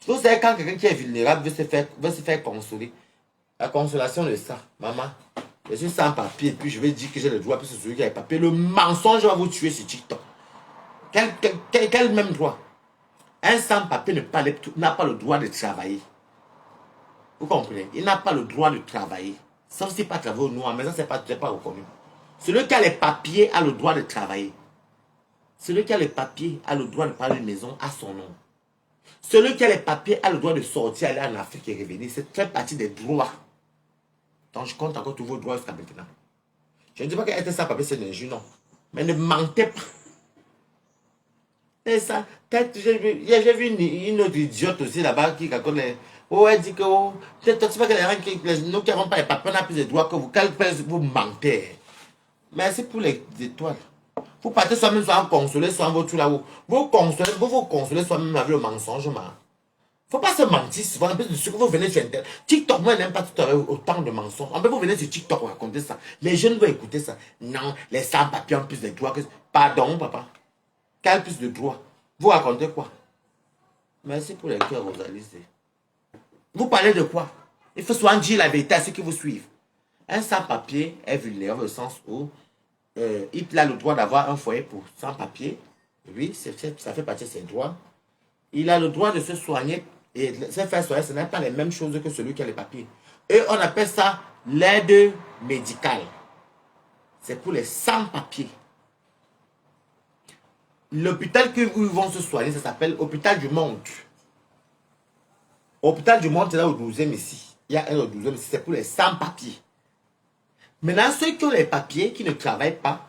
Vous savez, quand quelqu'un qui est vulnérable veut se faire consoler. La consolation de ça, maman, je suis sans-papier, puis je vais dire que j'ai le droit, puis c'est celui qui a les papiers. Le mensonge va vous tuer sur TikTok. Quel même droit? Un sans-papier n'a pas le droit de travailler. Vous comprenez? Il n'a pas le droit de travailler. Sauf si pas travailler au noir, mais ça, c'est pas reconnu. Celui qui a les papiers a le droit de travailler. Celui qui a les papiers a le droit de prendre une maison à son nom. Celui qui a les papiers a le droit de sortir, aller en Afrique et revenir. C'est très partie des droits. Donc, je compte encore tous vos droits jusqu'à maintenant. Je ne dis pas qu'être sans papier, c'est un injure, non. Mais ne mentez pas. Et ça, j'ai vu une autre idiote aussi là-bas qui raconte les... Oh, elle dit que... Oh, tu sais pas que nous qui n'avons pas les papiers, on a plus de droits que vous. Quelle place vous mentez. Mais c'est pour les étoiles. Vous partez soi-même, soit consoler, soit votre là-haut. Vous vous consolez soi-même avec le mensonge, man. Faut pas se mentir souvent. En plus de ce que vous venez sur Internet. TikTok, moi, je n'aime pas tout autant de mensonges. En plus, vous venez sur TikTok raconter ça. Les jeunes vont écouter ça. Non, les sans-papiers ont plus de droits que... Pardon, papa. Quel plus de droits? Vous racontez quoi? Merci pour les cœurs, Rosalie. Vous parlez de quoi? Il faut souvent dire la vérité à ceux qui vous suivent. Un sans-papier est vulnérable au sens où il a le droit d'avoir un foyer pour sans-papier. Oui, ça fait partie de ses droits. Il a le droit de se soigner. Et se faire soigner, ce n'est pas les mêmes choses que celui qui a les papiers. Et on appelle ça l'aide médicale. C'est pour les sans-papiers. L'hôpital où ils vont se soigner, ça s'appelle Hôpital du Monde. Hôpital du Monde, c'est là au 12e ici. Il y a un au 12e ici, c'est pour les sans-papiers. Maintenant, ceux qui ont les papiers, qui ne travaillent pas,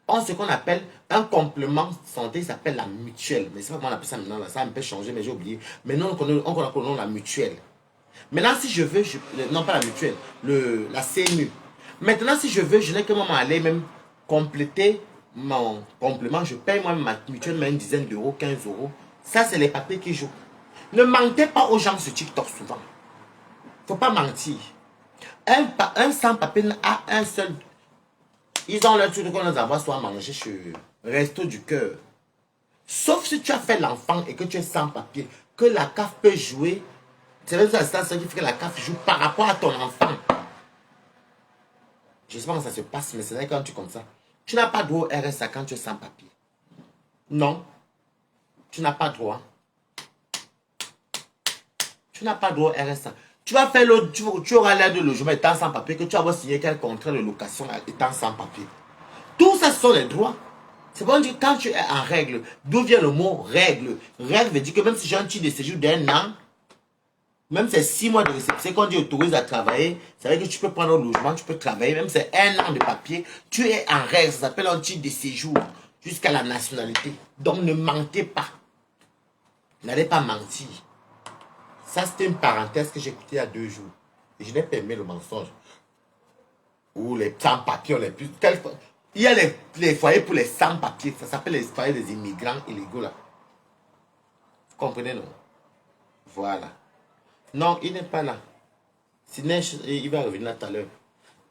ont ce qu'on appelle un complément santé, ça s'appelle la mutuelle. Mais c'est pas comment on appelle ça maintenant, là, ça a un peu changé, mais j'ai oublié. Maintenant, on connaît le nom de la mutuelle. Maintenant, si je veux, non pas la mutuelle, la CMU. Maintenant, si je veux, je n'ai que moment aller même compléter mon complément, je paye moi ma mutuelle, mais une dizaine d'euros, 15 euros. Ça, c'est les papiers qui jouent. Ne mentez pas aux gens sur TikTok souvent. Faut pas mentir. Un sans-papier a un seul. Ils ont leur truc qu'on les envoie soit manger chez Resto du Cœur. Sauf si tu as fait l'enfant et que tu es sans papier, que la CAF peut jouer. C'est même ça qui fait que la CAF joue par rapport à ton enfant. Je sais pas comment ça se passe, mais c'est là quand tu es comme ça. Tu n'as pas droit au RSA quand tu es sans papier. Non. Tu n'as pas droit. Tu n'as pas droit au RSA. Tu vas faire tu auras l'aide de logement étant sans papier, que tu vas signer quel contrat de location étant sans papier. Tout ça, ce sont les droits. C'est bon dire quand tu es en règle. D'où vient le mot règle? Règle veut dire que même si j'ai un titre de séjour d'un an, même si c'est 6 mois de réception, quand tu autorise à travailler, c'est vrai que tu peux prendre un logement, tu peux travailler, même si c'est 1 an de papier, tu es en règle. Ça s'appelle un titre de séjour jusqu'à la nationalité. Donc ne mentez pas. N'allez pas mentir. Ça, c'était une parenthèse que j'ai écoutée il y a 2 jours. Et je n'ai pas aimé le mensonge. Ou les sans-papiers, les plus... Il y a les foyers pour les sans-papiers. Ça s'appelle les foyers des immigrants illégaux, là. Vous comprenez, non? Voilà. Non, il n'est pas là. Sinon, il va revenir là tout à l'heure.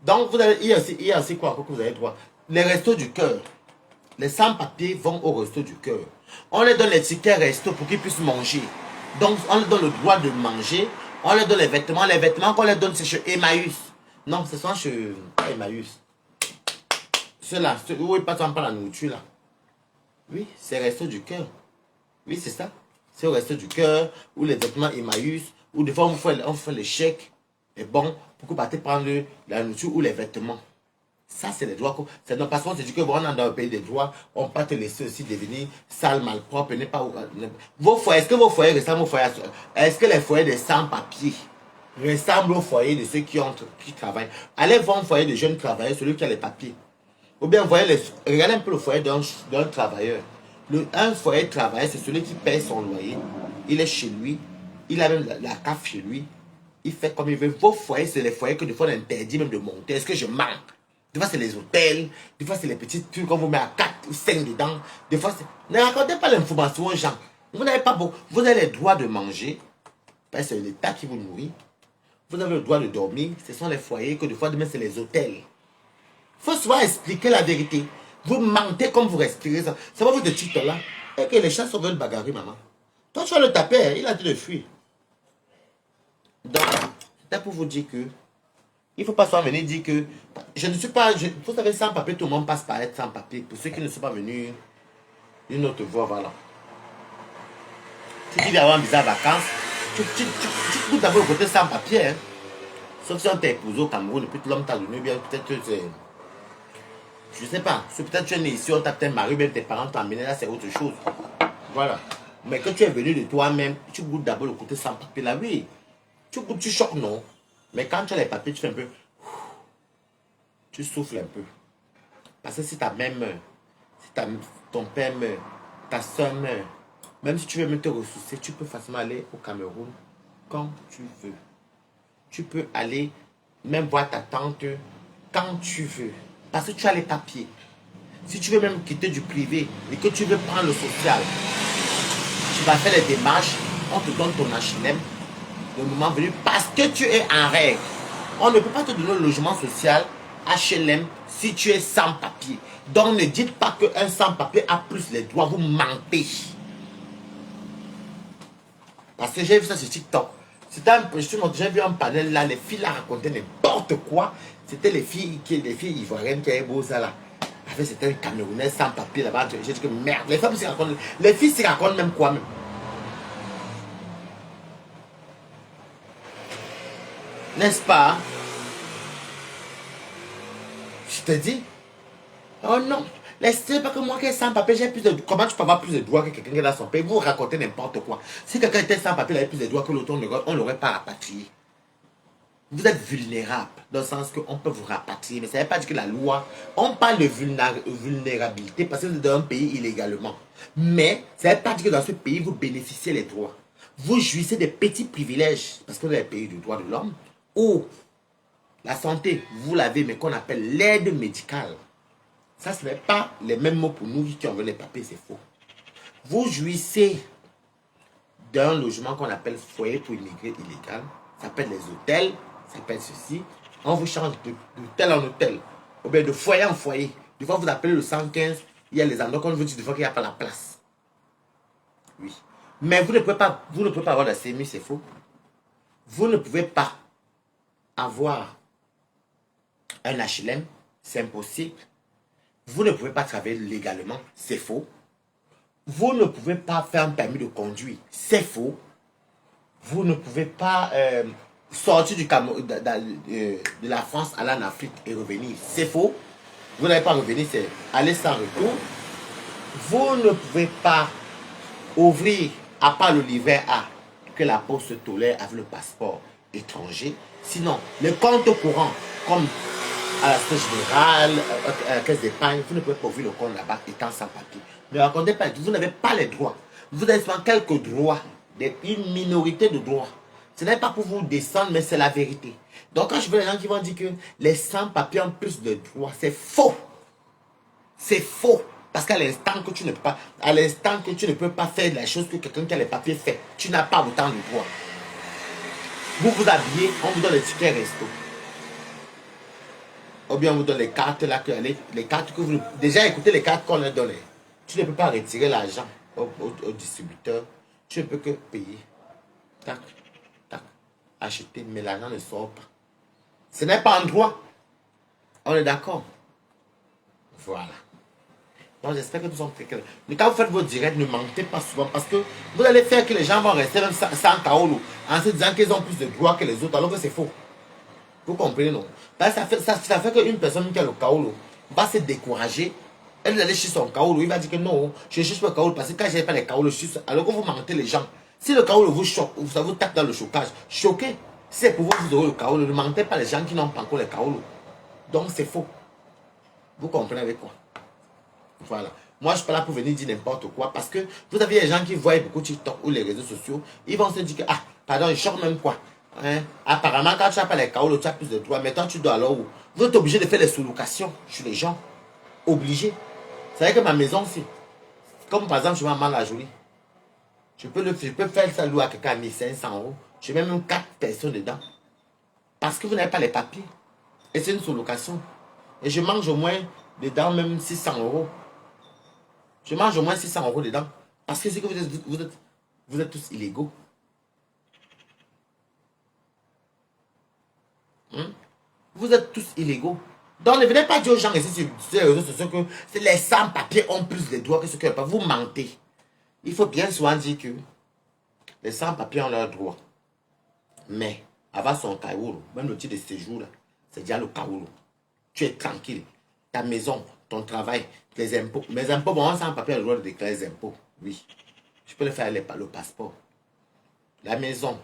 Donc, il y a aussi quoi encore que vous avez droit? Les restos du cœur. Les sans-papiers vont au resto du cœur. On leur donne les tickets resto pour qu'ils puissent manger. Donc, on leur donne le droit de manger. On leur donne les vêtements. Les vêtements qu'on leur donne, c'est chez Emmaüs. Non, ce sont chez Emmaüs. Ceux-là, où ils passent pas la nourriture, là. Oui, c'est resto du cœur. Oui, c'est ça. C'est au resto du cœur, ou les vêtements Emmaüs, ou des fois on fait les chèques. Et bon, pour que vous partez prendre la nourriture ou les vêtements. Ça, c'est les droits. C'est non, parce qu'on se dit que bon, on est dans le pays des droits, on ne peut pas te laisser aussi devenir sale, malpropre, n'est pas. Vos foyers, est-ce que vos foyers ressemblent aux foyers? Est-ce que les foyers des sans-papiers ressemblent aux foyers de ceux qui travaillent? Allez voir un foyer de jeunes travailleurs, celui qui a les papiers. Ou bien, regardez un peu le foyer d'un travailleur. Un foyer de travailleur, c'est celui qui paye son loyer. Il est chez lui, il a même la CAF chez lui. Il fait comme il veut. Vos foyers, c'est les foyers que des fois on interdit même de monter. Est-ce que je manque? Des fois, c'est les hôtels. Des fois, c'est les petits trucs qu'on vous met à 4 ou 5 dedans. Des fois, ne racontez pas l'information aux gens. Vous n'avez pas beau. Vous avez le droit de manger. Parce que c'est l'État qui vous nourrit. Vous avez le droit de dormir. Ce sont les foyers que des fois, demain, c'est les hôtels. Il faut souvent expliquer la vérité. Vous mentez comme vous respirez ça. C'est pas vous de titre là. Et que les chats veulent bagarrer, maman. Toi, tu vas le taper. Il a dit de fuir. Donc, c'est pour vous dire que il ne faut pas soit venir dire que je ne suis pas... vous savez, sans papier, tout le monde passe par être sans papier. Pour ceux qui ne sont pas venus, une autre voie, voilà. Si tu viens avoir un visa de vacances, tu coûtes d'abord le côté sans papier. Hein. Sauf si on t'a épousé au Cameroun, et puis l'homme t'a donné, bien peut-être que c'est... Je ne sais pas. Peut-être que tu es né ici, on t'a peut-être marié, même tes parents t'ont amené, là c'est autre chose. Voilà. Mais que tu es venu de toi-même, tu goûtes d'abord le côté sans papier. Là, oui. Tu goûtes, tu choques, non. Mais quand tu as les papiers, tu fais un peu... Tu souffles un peu. Parce que si ta mère meurt, si ton père meurt, ta soeur meurt, même si tu veux même te ressourcer, tu peux facilement aller au Cameroun quand tu veux. Tu peux aller même voir ta tante quand tu veux. Parce que tu as les papiers. Si tu veux même quitter du privé et que tu veux prendre le social, tu vas faire les démarches, on te donne ton HLM le moment venu parce que tu es en règle. On ne peut pas te donner le logement social HLM si tu es sans papier. Donc ne dites pas qu'un sans papier a plus les droits, vous mentez. Parce que j'ai vu ça sur TikTok. J'ai vu un panel là, les filles là racontaient n'importe quoi. C'était les filles ivoiriennes qui avaient beau ça là. Avec c'était un Camerounais sans papier là-bas. J'ai dit que merde, les femmes s'y racontent. Les filles s'y racontent même quoi même. N'est-ce pas? Je te dis. Oh non. Laissez pas que moi qui est sans papier, j'ai plus de... Comment tu peux avoir plus de droits que quelqu'un qui est dans son pays? Vous racontez n'importe quoi. Si quelqu'un était sans papier, il avait plus de droits que l'autre, on ne l'aurait pas rapatrié. Vous êtes vulnérable, dans le sens qu'on peut vous rapatrier, mais ça ne veut pas dire que la loi... On parle de vulnérabilité parce que vous êtes dans un pays illégalement. Mais ça ne veut pas dire que dans ce pays, vous bénéficiez les droits. Vous jouissez des petits privilèges, parce que vous êtes un pays du droit de l'homme, où la santé, vous l'avez, mais qu'on appelle l'aide médicale. Ça, ce n'est pas les mêmes mots pour nous qui envoient les papiers, c'est faux. Vous jouissez d'un logement qu'on appelle foyer pour immigrés illégal. Ça s'appelle les hôtels, ça s'appelle ceci. On vous change d'hôtel en hôtel, ou bien de foyer en foyer. Des fois, vous appelez le 115, il y a les endroits qu'on vous dit des fois qu'il n'y a pas la place. Oui. Mais vous ne pouvez pas avoir la CMU, c'est faux. Vous ne pouvez pas avoir un HLM, c'est impossible. Vous ne pouvez pas travailler légalement, c'est faux. Vous ne pouvez pas faire un permis de conduire, c'est faux. Vous ne pouvez pas sortir de la France, aller en Afrique et revenir, c'est faux. Vous n'allez pas revenir, c'est aller sans retour. Vous ne pouvez pas ouvrir, à part le livret A, que la poste tolère avec le passeport étranger. Sinon, les comptes courants, comme à la Société Générale, à la Caisse d'épargne, vous ne pouvez pas ouvrir le compte là-bas étant sans papier. Ne racontez pas, vous n'avez pas les droits. Vous avez seulement quelques droits, une minorité de droits. Ce n'est pas pour vous descendre, mais c'est la vérité. Donc quand je vois les gens qui vont dire que les sans-papiers ont plus de droits, c'est faux. C'est faux. Parce qu'à l'instant que tu ne peux pas, faire la chose que quelqu'un qui a les papiers fait, tu n'as pas autant de droits. Vous vous habillez, on vous donne les tickets resto. Ou bien on vous donne les cartes là, les cartes que vous... Déjà écoutez les cartes qu'on leur donne. Tu ne peux pas retirer l'argent au distributeur. Tu ne peux que payer. Tac, tac, acheter, mais l'argent ne sort pas. Ce n'est pas un droit. On est d'accord. Voilà. Donc j'espère que nous sommes très clairs. Mais quand vous faites vos directs, ne mentez pas souvent parce que vous allez faire que les gens vont rester même sans Kaolo en se disant qu'ils ont plus de droits que les autres alors que c'est faux. Vous comprenez, non? Ça fait qu'une personne qui a le Kaolo va se décourager. Elle va aller chez son Kaolo. Il va dire que non, je ne cherche pas le Kaolo parce que quand je n'ai pas les Kaolo, alors que vous mentez les gens. Si le Kaolo vous choque, ça vous tape dans le chocage, choquez. Si c'est pour vous aurez le Kaolo, ne mentez pas les gens qui n'ont pas encore les Kaolo. Donc c'est faux. Vous comprenez avec quoi? Voilà. Moi, je ne suis pas là pour venir dire n'importe quoi parce que vous avez des gens qui voient beaucoup TikTok ou les réseaux sociaux. Ils vont se dire que, ah, pardon, ils choquent même quoi. Hein? Apparemment, quand tu n'as pas les Kaolo, tu as plus de droits. Mais toi, tu dois alors où? Vous êtes obligé de faire des sous-locations chez les gens. Obligé. C'est vrai que ma maison, c'est comme par exemple, je vais à Mantes-la-Jolie. Je peux faire ça louer à quelqu'un à 1500 euros. Je mets même 4 personnes dedans. Parce que vous n'avez pas les papiers. Et c'est une sous-location. Et je mange au moins dedans même 600 euros. Je mange au moins 600 euros dedans. Parce que c'est que vous êtes tous illégaux. Vous êtes tous illégaux. Donc ne venez pas dire aux gens ici sur les réseaux sociaux que les sans-papiers ont plus de droits que ceux qui n'ont pas. Vous mentez. Il faut bien souvent dire que les sans-papiers ont leurs droits. Mais avoir son Kaolo, même le titre de séjour, c'est déjà le Kaolo. Tu es tranquille. Ta maison, ton travail, tes impôts. Mes impôts, bon, sans-papier a le droit de déclarer les impôts. Oui. Je peux le faire le passeport. La maison,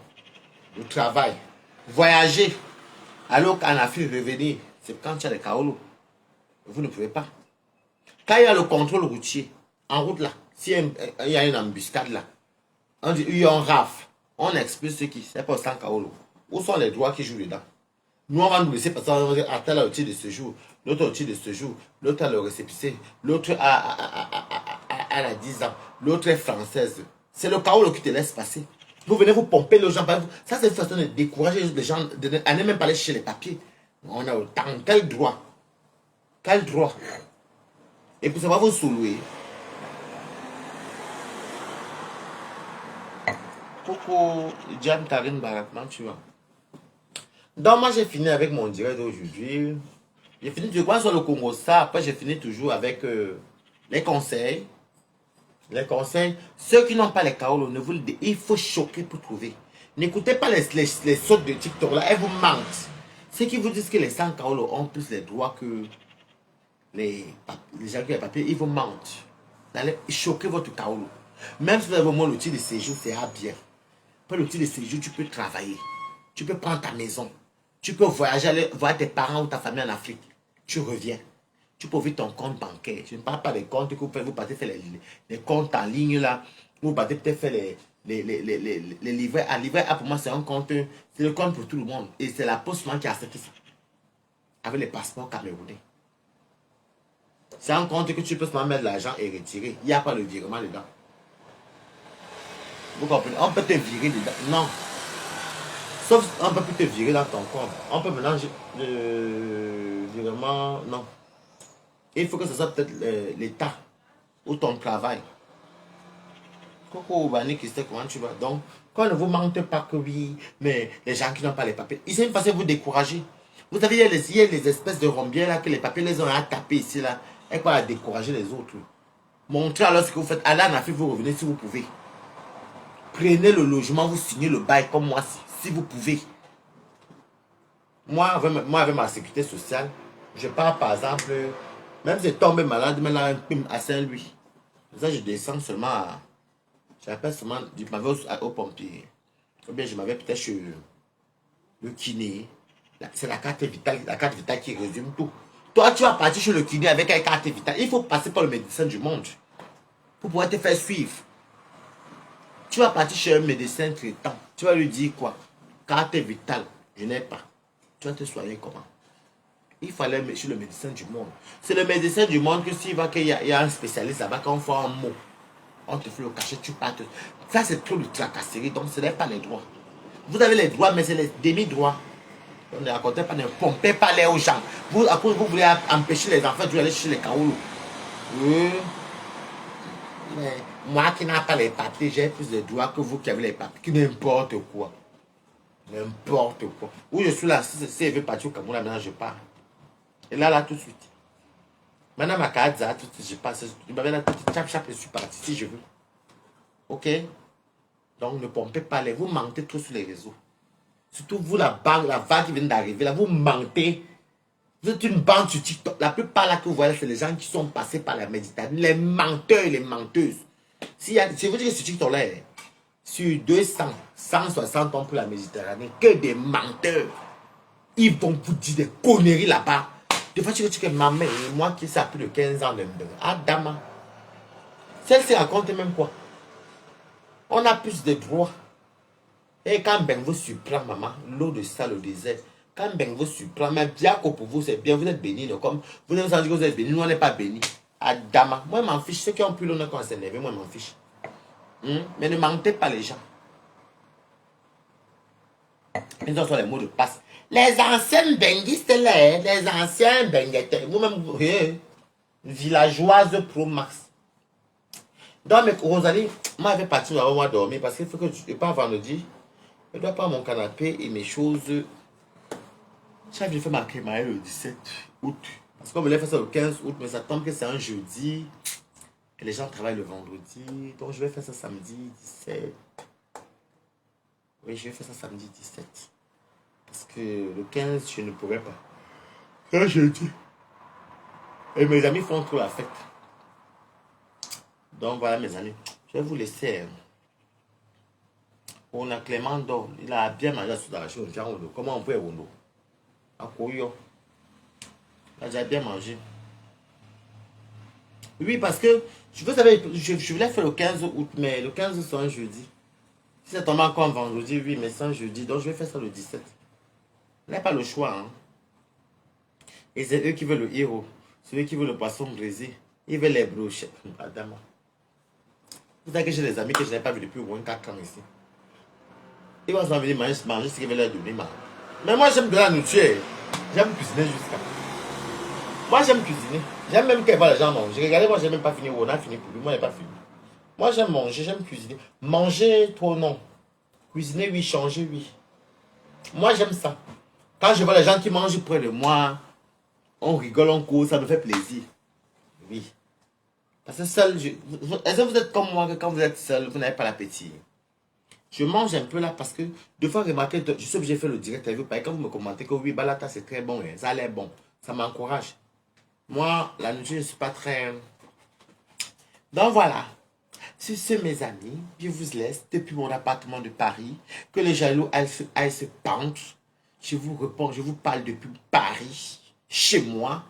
le travail, voyager. Alors qu'en Afrique, revenir, c'est quand tu as les Kaolo. Vous ne pouvez pas. Quand il y a le contrôle routier, en route là, s'il y a une embuscade là, on dit, il y a un raf, on expulse ceux qui, c'est pas sans Kaolo. Où sont les droits qui jouent dedans? Nous, on va nous laisser passer à tel outil de ce jour, l'autre outil de ce jour, l'autre a le récépissé, l'autre a 10 ans, l'autre est française. C'est le Kaolo qui te laisse passer. Vous venez vous pomper les gens. Ça, c'est une façon de décourager les gens, à ne même pas aller chercher les papiers. On a autant. Quel droit? Quel droit? Et puis ça va vous soulever. Coucou, Jam Karine Barakman, tu vois. Donc moi j'ai fini avec mon direct d'aujourd'hui. J'ai fini de voir sur le Congo ça. Après j'ai fini toujours avec les conseils. Les conseils. Ceux qui n'ont pas les Kaolo, ne vous le dites. Il faut choquer pour trouver. N'écoutez pas les sautes de TikTok là. Elles vous mentent. Ceux qui vous disent que les 100 Kaolo ont plus les droits que les gens qui ont les papiers, ils vous mentent. Vous allez choquer votre Kaolo. Même si vous avez au moins l'outil de séjour, c'est bien. Pour l'outil de séjour, tu peux travailler. Tu peux prendre ta maison. Tu peux voyager, aller voir tes parents ou ta famille en Afrique. Tu reviens. Tu peux ouvrir ton compte bancaire. Je ne parle pas des comptes que vous partez faire les comptes en ligne là. Vous partez peut-être faire les livrets A. Livret A pour moi, c'est un compte. C'est le compte pour tout le monde. Et c'est la poste qui a accepté ça. Avec les passeports camerounais. C'est un compte que tu peux seulement mettre de l'argent et retirer. Il n'y a pas de virement dedans. Vous comprenez? On peut te virer dedans. Non. Sauf on peut plus te virer dans ton compte. On peut mélanger le virement. Non. Il faut que ce soit peut-être l'État ou ton travail. Coucou Bani qui sait comment tu vas. Donc, quand on ne vous mente pas que oui, mais les gens qui n'ont pas les papiers, c'est une façon de vous décourager. Vous savez, il y a les espèces de rombières là que les papiers les ont à taper ici là. Et quoi à décourager les autres. Montrez alors ce que vous faites. Allez en Afrique, vous revenez si vous pouvez. Prenez le logement, vous signez le bail comme moi si vous pouvez. Moi, avec ma sécurité sociale, je pars par exemple, même si je tombe malade, maintenant à Saint-Louis. Ça, je descends seulement à. J'appelle seulement, je m'avais au pompier. Ou bien je m'avais peut-être chez le kiné. C'est la carte vitale qui résume tout. Toi, tu vas partir chez le kiné avec une carte vitale. Il faut passer par le médecin du monde pour pouvoir te faire suivre. Tu vas partir chez un médecin traitant. Tu vas lui dire quoi? Carte vitale, je n'ai pas. Tu vas te soigner comment? Il fallait chez le médecin du monde. C'est le médecin du monde que s'il va qu'il y a un spécialiste là-bas, quand on fait un mot, on te fait le cachet, tu pars. Ça, c'est trop de tracasserie, donc ce n'est pas les droits. Vous avez les droits, mais c'est les demi-droits. On ne racontez pas, ne pompez pas les aux gens. Après, vous voulez empêcher les enfants d'aller chez les Kaoulou. Oui. Mais moi qui n'ai pas les papiers, j'ai plus de droits que vous qui avez les papiers. Qui n'importe quoi. N'importe quoi. Où je suis là, si elle veut partir au Cameroun, maintenant je pars. Et là, tout de suite. Maintenant, ma carte, tout de suite, je passe. Je m'avais là, chap, je suis parti si je veux. Ok? Donc, ne pompez pas les. Vous mentez trop sur les réseaux. Surtout vous, la vague qui vient d'arriver, là, vous mentez. Vous êtes une bande sur TikTok. La plupart là que vous voyez, c'est les gens qui sont passés par la Méditerranée. Les menteurs et les menteuses. Si vous dites que sur TikTok là, sur 200, 160 ans pour la Méditerranée, que des menteurs. Ils vont vous dire des conneries là-bas. Des fois, tu dis que ma mère et moi qui ça plus de 15 ans de Adama. Celle-ci raconte même quoi? On a plus de droits. Et quand Ben vous surprend, maman, l'eau de sale au désert, quand Ben vous surprend, même bien que pour vous, c'est bien, vous êtes bénis. Comme vous ne sentez que vous êtes bénis, nous on n'est pas bénis. Adama, moi je m'en fiche. Ceux qui ont plus l'honneur quand c'est énervé, moi je m'en fiche. Mais ne mentez pas les gens. Ils ont les mots de passe. Les anciennes benguistes là, les anciens benguettes, vous-même, villageoise pro max. Donc, mais Rosalie, moi je vais partir avant moi dormir parce qu'il faut que je pas vendredi. Je dois prendre mon canapé et mes choses. J'ai fait ma crémaille le 17 août. Parce qu'on voulait faire ça le 15 août, mais ça tombe que c'est un jeudi. Et les gens travaillent le vendredi. Donc je vais faire ça samedi 17. Oui, je vais faire ça samedi 17. Parce que le 15, je ne pourrais pas. C'est jeudi. Et mes amis font trop la fête. Donc voilà mes amis. Je vais vous laisser. On a Clément d'or. Il a bien mangé sous la chose. Comment on peut Rondo? À Koyo. Il a déjà bien mangé. Oui, parce que, vous savez, je voulais faire le 15 août, mais le 15 c'est un jeudi. Si ça tombe encore un vendredi, oui, mais c'est un jeudi, donc je vais faire ça le 17. On n'a pas le choix, hein. Et c'est eux qui veulent le héros. C'est eux qui veulent le poisson brisé. Ils veulent les brochettes. Madame. Vous savez que j'ai des amis que je n'ai pas vu depuis au moins 4 ans ici. Ils vont s'en venir manger ce qu'ils veulent leur donner. Mais moi, j'aime de la nourriture. J'aime cuisiner jusqu'à. Moi, j'aime cuisiner. J'aime même qu'elle voit les gens manger. Regardez, moi, j'ai même pas fini. On a fini pour lui. Moi, je n'ai pas fini. Moi, j'aime manger, j'aime cuisiner. Manger, trop non. Cuisiner, oui. Changer, oui. Moi, j'aime ça. Quand je vois les gens qui mangent près de moi, on rigole, on cause, ça me fait plaisir. Oui. Parce que seul, est-ce que vous êtes comme moi, que quand vous êtes seul, vous n'avez pas l'appétit? Je mange un peu là parce que, deux fois remarqué, je sais que j'ai fait le direct avec vous, quand vous me commentez que oui, balata c'est très bon, ça a l'air bon, ça m'encourage. Moi, la nourriture, je ne suis pas très... Donc voilà. Sur ce, mes amis, je vous laisse depuis mon appartement de Paris. Que les jaloux aillent se pendre. Je vous réponds, je vous parle depuis Paris, chez moi,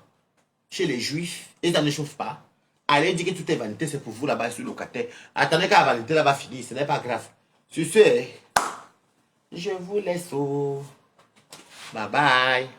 chez les juifs, et ça ne chauffe pas. Allez dire que tout est vanité, c'est pour vous là-bas sur le locataire. Attendez que la vanité là va finir, ce n'est pas grave. Sur ce, je vous laisse. Bye bye.